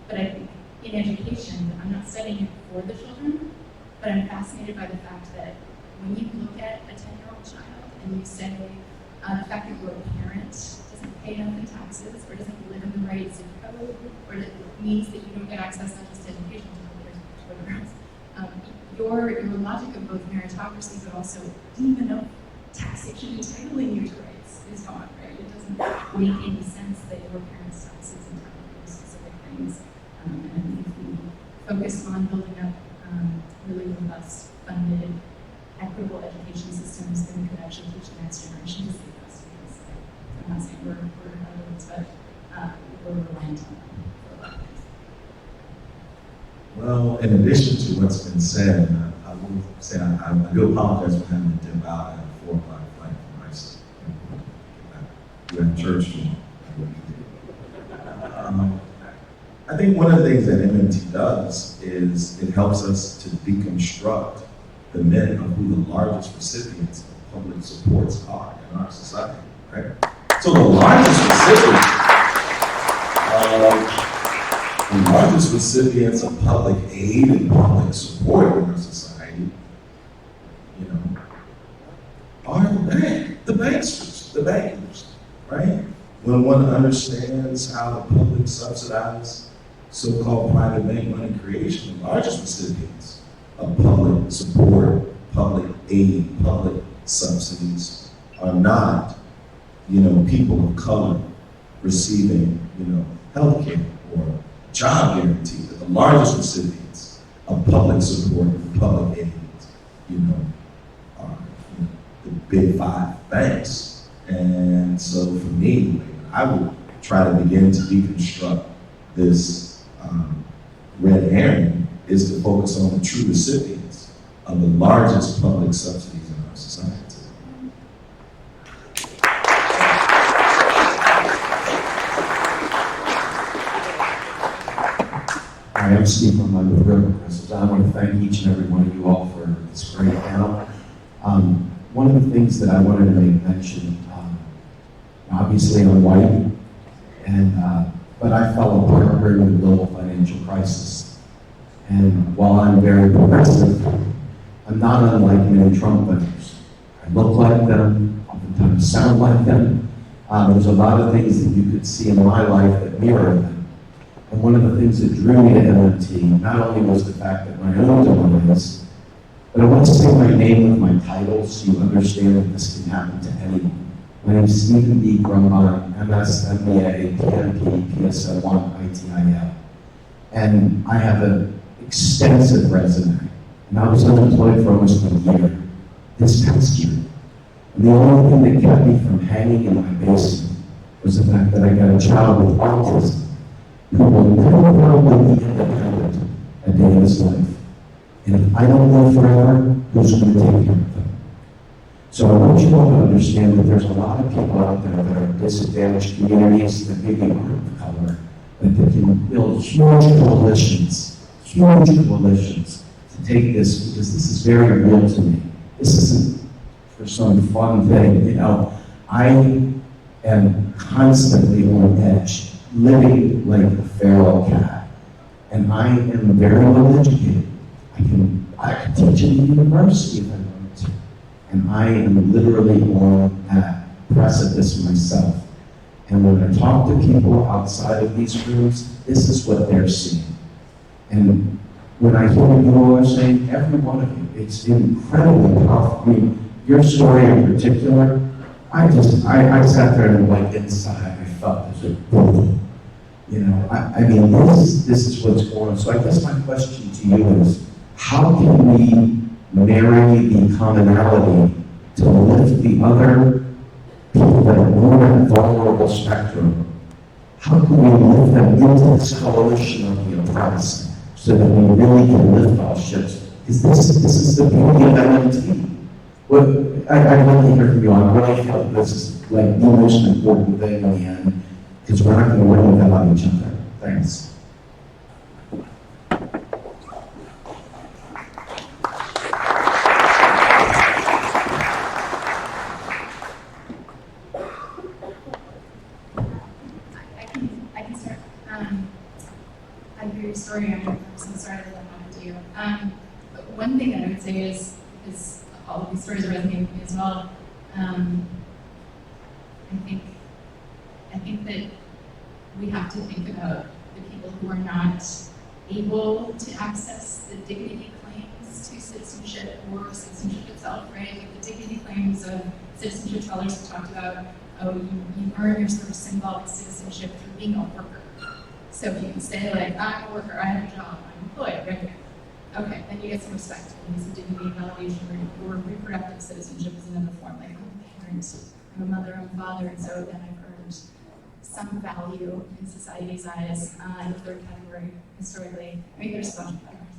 But I think in education, I'm not studying it for the children, but I'm fascinated by the fact that when you look at a 10-year-old child and you say the fact that your parent doesn't pay enough in taxes or doesn't live in the right zip code, or that means that you don't get access not just to education, to whatever else, your logic of both meritocracy but also deep enough taxation entitling you to rights is gone, right? It doesn't make any sense that your parents' taxes entitle you to specific things. And I think if we focus on building up really robust, funded, equitable education systems, then we could actually teach the next generation to save us. Because I'm not saying we're others, but we're reliant on them for a lot of things. Well, in addition to what's been said, I will say I do apologize for having to dip out at 4 o'clock flight from ICE. We have church tomorrow. I think one of the things that MMT does is it helps us to deconstruct the myth of who the largest recipients of public supports are in our society, right? So the largest recipients of public aid and public support in our society, you know, are the bankers, right? When one understands how the public subsidizes so-called private bank money creation, the largest recipients of public support, public aid, public subsidies are not, you know, people of color receiving, you know, health care or job guarantee. But the largest recipients of public support and public aid, you know, are the big 5 banks. And so for me, I would try to begin to deconstruct this red herring is to focus on the true recipients of the largest public subsidies in our society. Hi, I'm Steve from Brook. I want to thank each and every one of you all for this great panel. One of the things that I wanted to make mention, obviously I'm white, but I fell apart during the global financial crisis. And while I'm very progressive, I'm not unlike many Trump voters. I look like them, oftentimes sound like them. There's a lot of things that you could see in my life that mirror them. And one of the things that drew me to MMT not only was the fact that my own demise, but I want to say my name with my title so you understand that this can happen to anyone. My name is Stephen B. Grumbine, MS, MBA, PMP, PSL1, ITIL. And I have an extensive resume. And I was unemployed for almost a year, this past year. And the only thing that kept me from hanging in my basement was the fact that I got a child with autism who will never be independent a day in his life. And if I don't live forever, who's going to take care of them? So I want you all to understand that there's a lot of people out there that are disadvantaged communities that maybe aren't of color, but that can build huge coalitions to take this, because this is very real to me. This isn't for some fun thing, you know. I am constantly on edge, living like a feral cat, and I am very well educated. I can teach in the university if I wanted to. And I am literally on that precipice myself. And when I talk to people outside of these rooms, this is what they're seeing. And when I hear you all are saying, every one of you, it's incredibly powerful. I mean, your story in particular, I sat there and like inside, I felt this like, boom. You know, I mean, this is what's going on. So I guess my question to you is, how can we marry the commonality to lift the other people that are more in the vulnerable spectrum? How can we lift them into this coalition of the oppressed so that we really can lift all ships? Because this is the beauty of MMT. Well, I want to hear from you. I really feel this is like the most important thing in the end, because we're not going to win without each other. Thanks. I can start. I hear your story. I'm so sorry that happened to you. But one thing that I would say is all of these stories resonate with me as well. I think that we have to think about the people who are not able to access the dignity claims to citizenship or citizenship itself, right? Like the dignity claims of citizenship scholars have talked about, oh, you earn your sort of symbolic citizenship through being a worker. So if you can say like, I'm a worker, I have a job, I'm employed, right? Okay, then you get some respect, and some dignity and validation, or reproductive citizenship is another form, like I'm a parent, I'm a mother, I'm a father, and so then I've earned some value in society's eyes. And the third category, historically, I mean, there's a bunch of categories.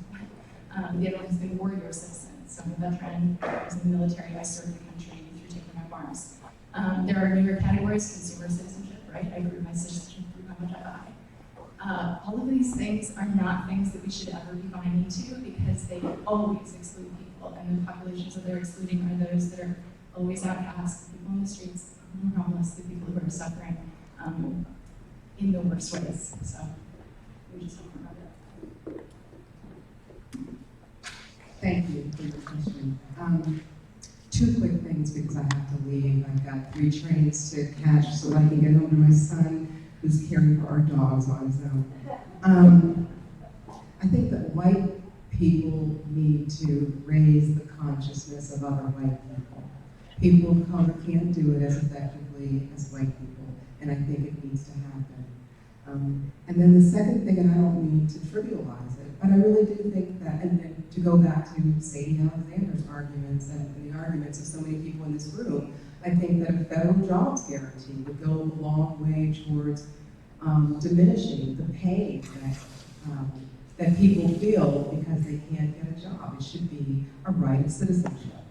The other one has been warrior citizens. So I'm a veteran, I was in the military, I served the country through taking up arms. There are newer categories, consumer citizenship, right? I grew my citizenship through how much I buy. All of these things are not things that we should ever be buying into because they always exclude people, and the populations that they're excluding are those that are always outcast, the people in the streets, the people who are homeless, the people who are suffering in the worst ways. So we just talk about it. Thank you for your question. Two quick things because I have to leave. I've got 3 trains to catch so I can get home to my son who's caring for our dogs on his own. I think that white people need to raise the consciousness of other white people. People of color can't do it as effectively as white people, and I think it needs to happen. And then the second thing, and I don't mean to trivialize it, but I really do think that, and to go back to Sadie Alexander's arguments and the arguments of so many people in this room, I think that a federal jobs guarantee would go a long way towards diminishing the pain that people feel because they can't get a job. It should be a right of citizenship.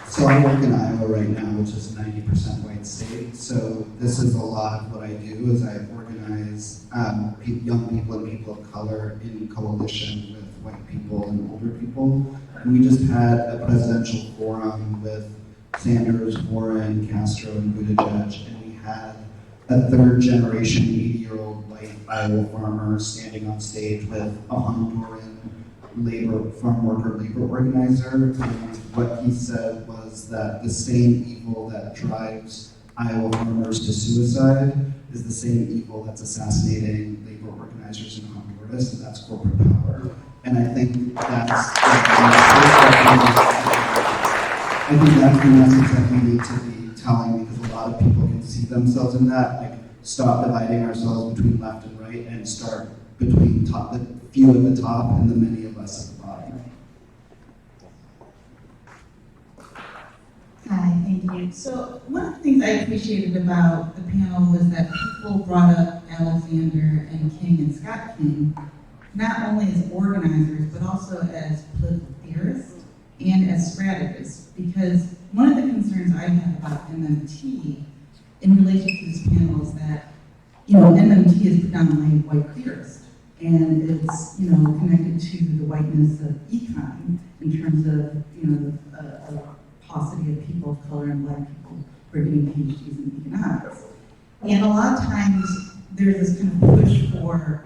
So I work in Iowa right now, which is a 90% white state. So this is a lot of what I do is I organize young people and people of color in coalition with white people and older people. And we just had a presidential forum with Sanders, Warren, Castro, and Buttigieg, and we had a third generation 80-year-old white Iowa farmer standing on stage with a Honduran farm worker labor organizer. And what he said was that the same evil that drives Iowa farmers to suicide is the same evil that's assassinating labor organizers in Honduras, and that's corporate power. And I think that's the message that we need to be telling, because a lot of people can see themselves in that. Like, stop dividing ourselves between left and right and start between the few at the top and the many of us at the bottom. Hi, thank you. So one of the things I appreciated about the panel was that people brought up Alexander and King and Scott King, not only as organizers, but also as political theorists and as strategists. Because one of the concerns I have about MMT in relation to this panel is that, MMT is predominantly white theorist. And it's, connected to the whiteness of econ in terms of, the paucity of people of color and black people who are getting PhDs in economics. And a lot of times there's this kind of push for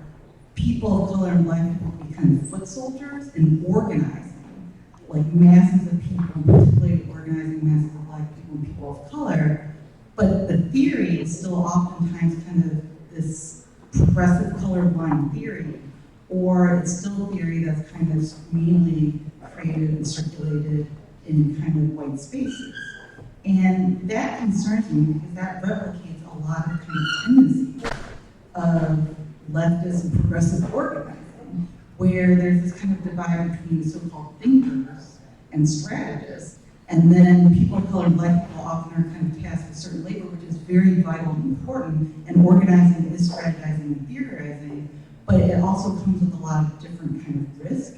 people of color and black people to kind of foot soldiers in organizing, like masses of people, particularly organizing masses of Black people and people of color. But the theory is still oftentimes kind of this progressive colorblind theory, or it's still theory that's kind of mainly created and circulated in kind of white spaces. And that concerns me because that replicates a lot of kind of tendencies of leftist and progressive organizing, where there's this kind of divide between so-called thinkers and strategists, and then people of color and Black people often are kind of tasked with certain labor, which is very vital and important, and organizing is strategizing and theorizing, but it also comes with a lot of different kind of risk,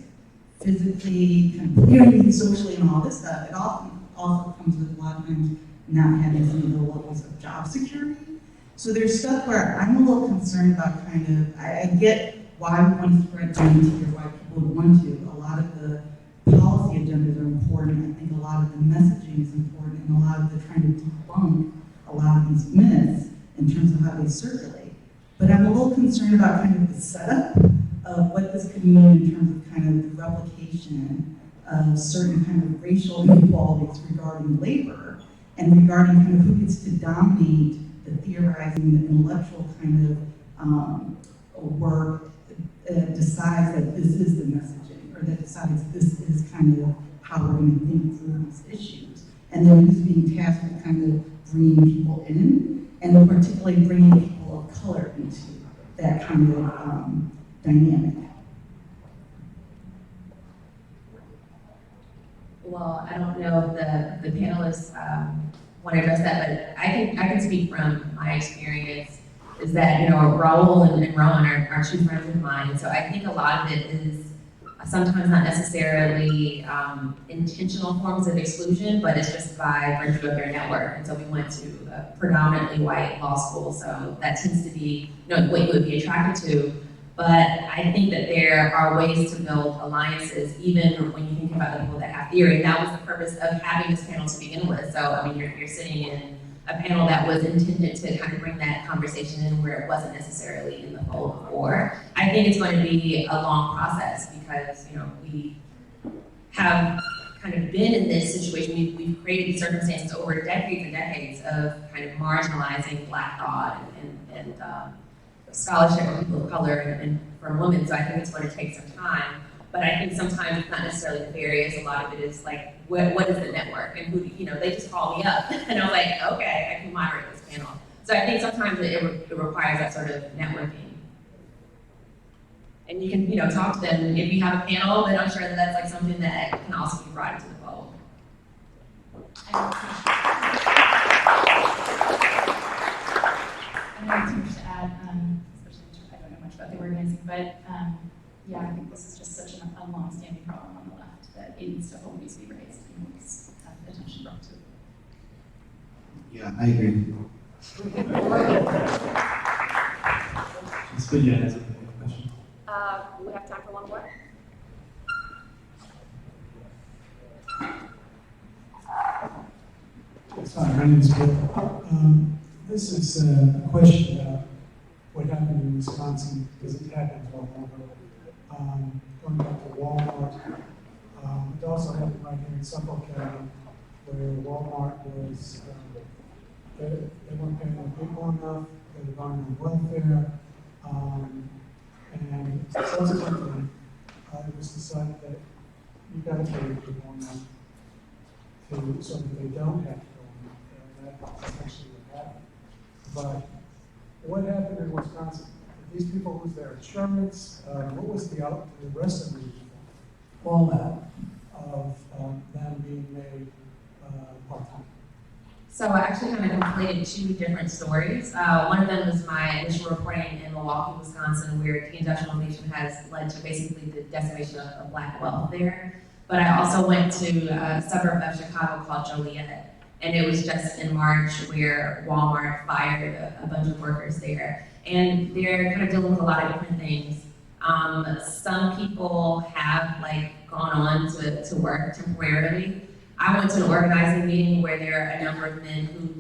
physically, kind of politically, socially, and all this stuff. It often also comes with a lot of times not having some of the levels of job security. So there's stuff where I'm a little concerned about kind of, I get why we want to spread MMT or why people would want to. A lot of the policy agendas are important. I think a lot of the messaging is important, and a lot of the trying to debunk a lot of these myths in terms of how they circulate. But I'm a little concerned about kind of the setup of what this could mean in terms of kind of the replication of certain kind of racial inequalities regarding labor and regarding kind of who gets to dominate the theorizing, the intellectual kind of work decides that this is the messaging, or that decides this is kind of how we're going to think through these issues. And then who's being tasked with kind of bringing people in, and then particularly bringing people of color into that kind of dynamic. Well, I don't know if the panelists want to address that, but I can speak from my experience. Is that, you know, Raul and Rowan are two friends of mine, so I think a lot of it is sometimes not necessarily intentional forms of exclusion, but it's just by virtue of their network. And so we went to a predominantly white law school, so that tends to be, you know, what you would be attracted to. But I think that there are ways to build alliances, even when you think about the people that have theory. That was the purpose of having this panel to begin with. So, I mean, you're sitting in a panel that was intended to kind of bring that conversation in where it wasn't necessarily in the fold before. I think it's going to be a long process because, you know, we have kind of been in this situation. We've created circumstances over decades and decades of kind of marginalizing Black thought and scholarship for people of color and for women. So I think it's going to take some time. But I think sometimes it's not necessarily nefarious. A lot of it is like, what is the network? And who, you know, they just called me up. And I was like, okay, I can moderate this panel. So I think sometimes it requires that sort of networking. And you can, you know, talk to them. If you have a panel, then I'm sure that that's like something that can also be brought into the fold. I don't have too much to add, especially I don't know much about the organizing, but yeah, I think this is just such a long-standing problem on the left that it needs to always be raised and needs to have attention brought to it. Yeah, I agree. Let's put your hands up for a question. We have time for one more. Hi, my name is Brook. This is a question about what happened in Wisconsin, because it happened all over. Going back to Walmart. It also happened right here in Suffolk County, where Walmart was, they weren't paying their people enough, they were going on welfare, and subsequently, it was decided that you gotta pay your people enough so that they don't have to go on welfare. That's essentially what happened. But what happened in Wisconsin? Did these people lose their insurance? What was the rest of the fallout of them being made part-time? So I actually kind of completed two different stories. One of them was my initial reporting in Milwaukee, Wisconsin, where deindustrialization has led to basically the decimation of Black wealth there. But I also went to a suburb of Chicago called Joliet. And it was just in March where Walmart fired a bunch of workers there. And they're kind of dealing with a lot of different things. Some people have like gone on to work temporarily. I went to an organizing meeting where there are a number of men who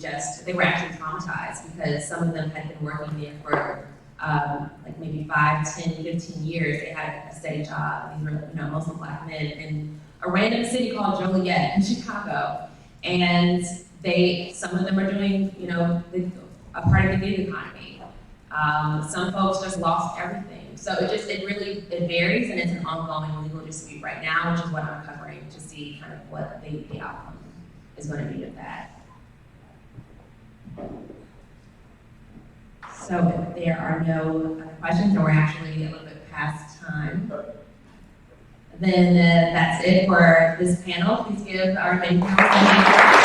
they were actually traumatized because some of them had been working there for like maybe 5, 10, 15 years, they had a steady job. These were, mostly Black men in a random city called Joliet in Chicago. And some of them are doing, a part of the gig economy. Some folks just lost everything. So it varies, and it's an ongoing legal dispute right now, which is what I'm covering to see kind of what the outcome is going to be of that. So if there are no other questions, and we're actually a little bit past time, then that's it for this panel. Please give our main panel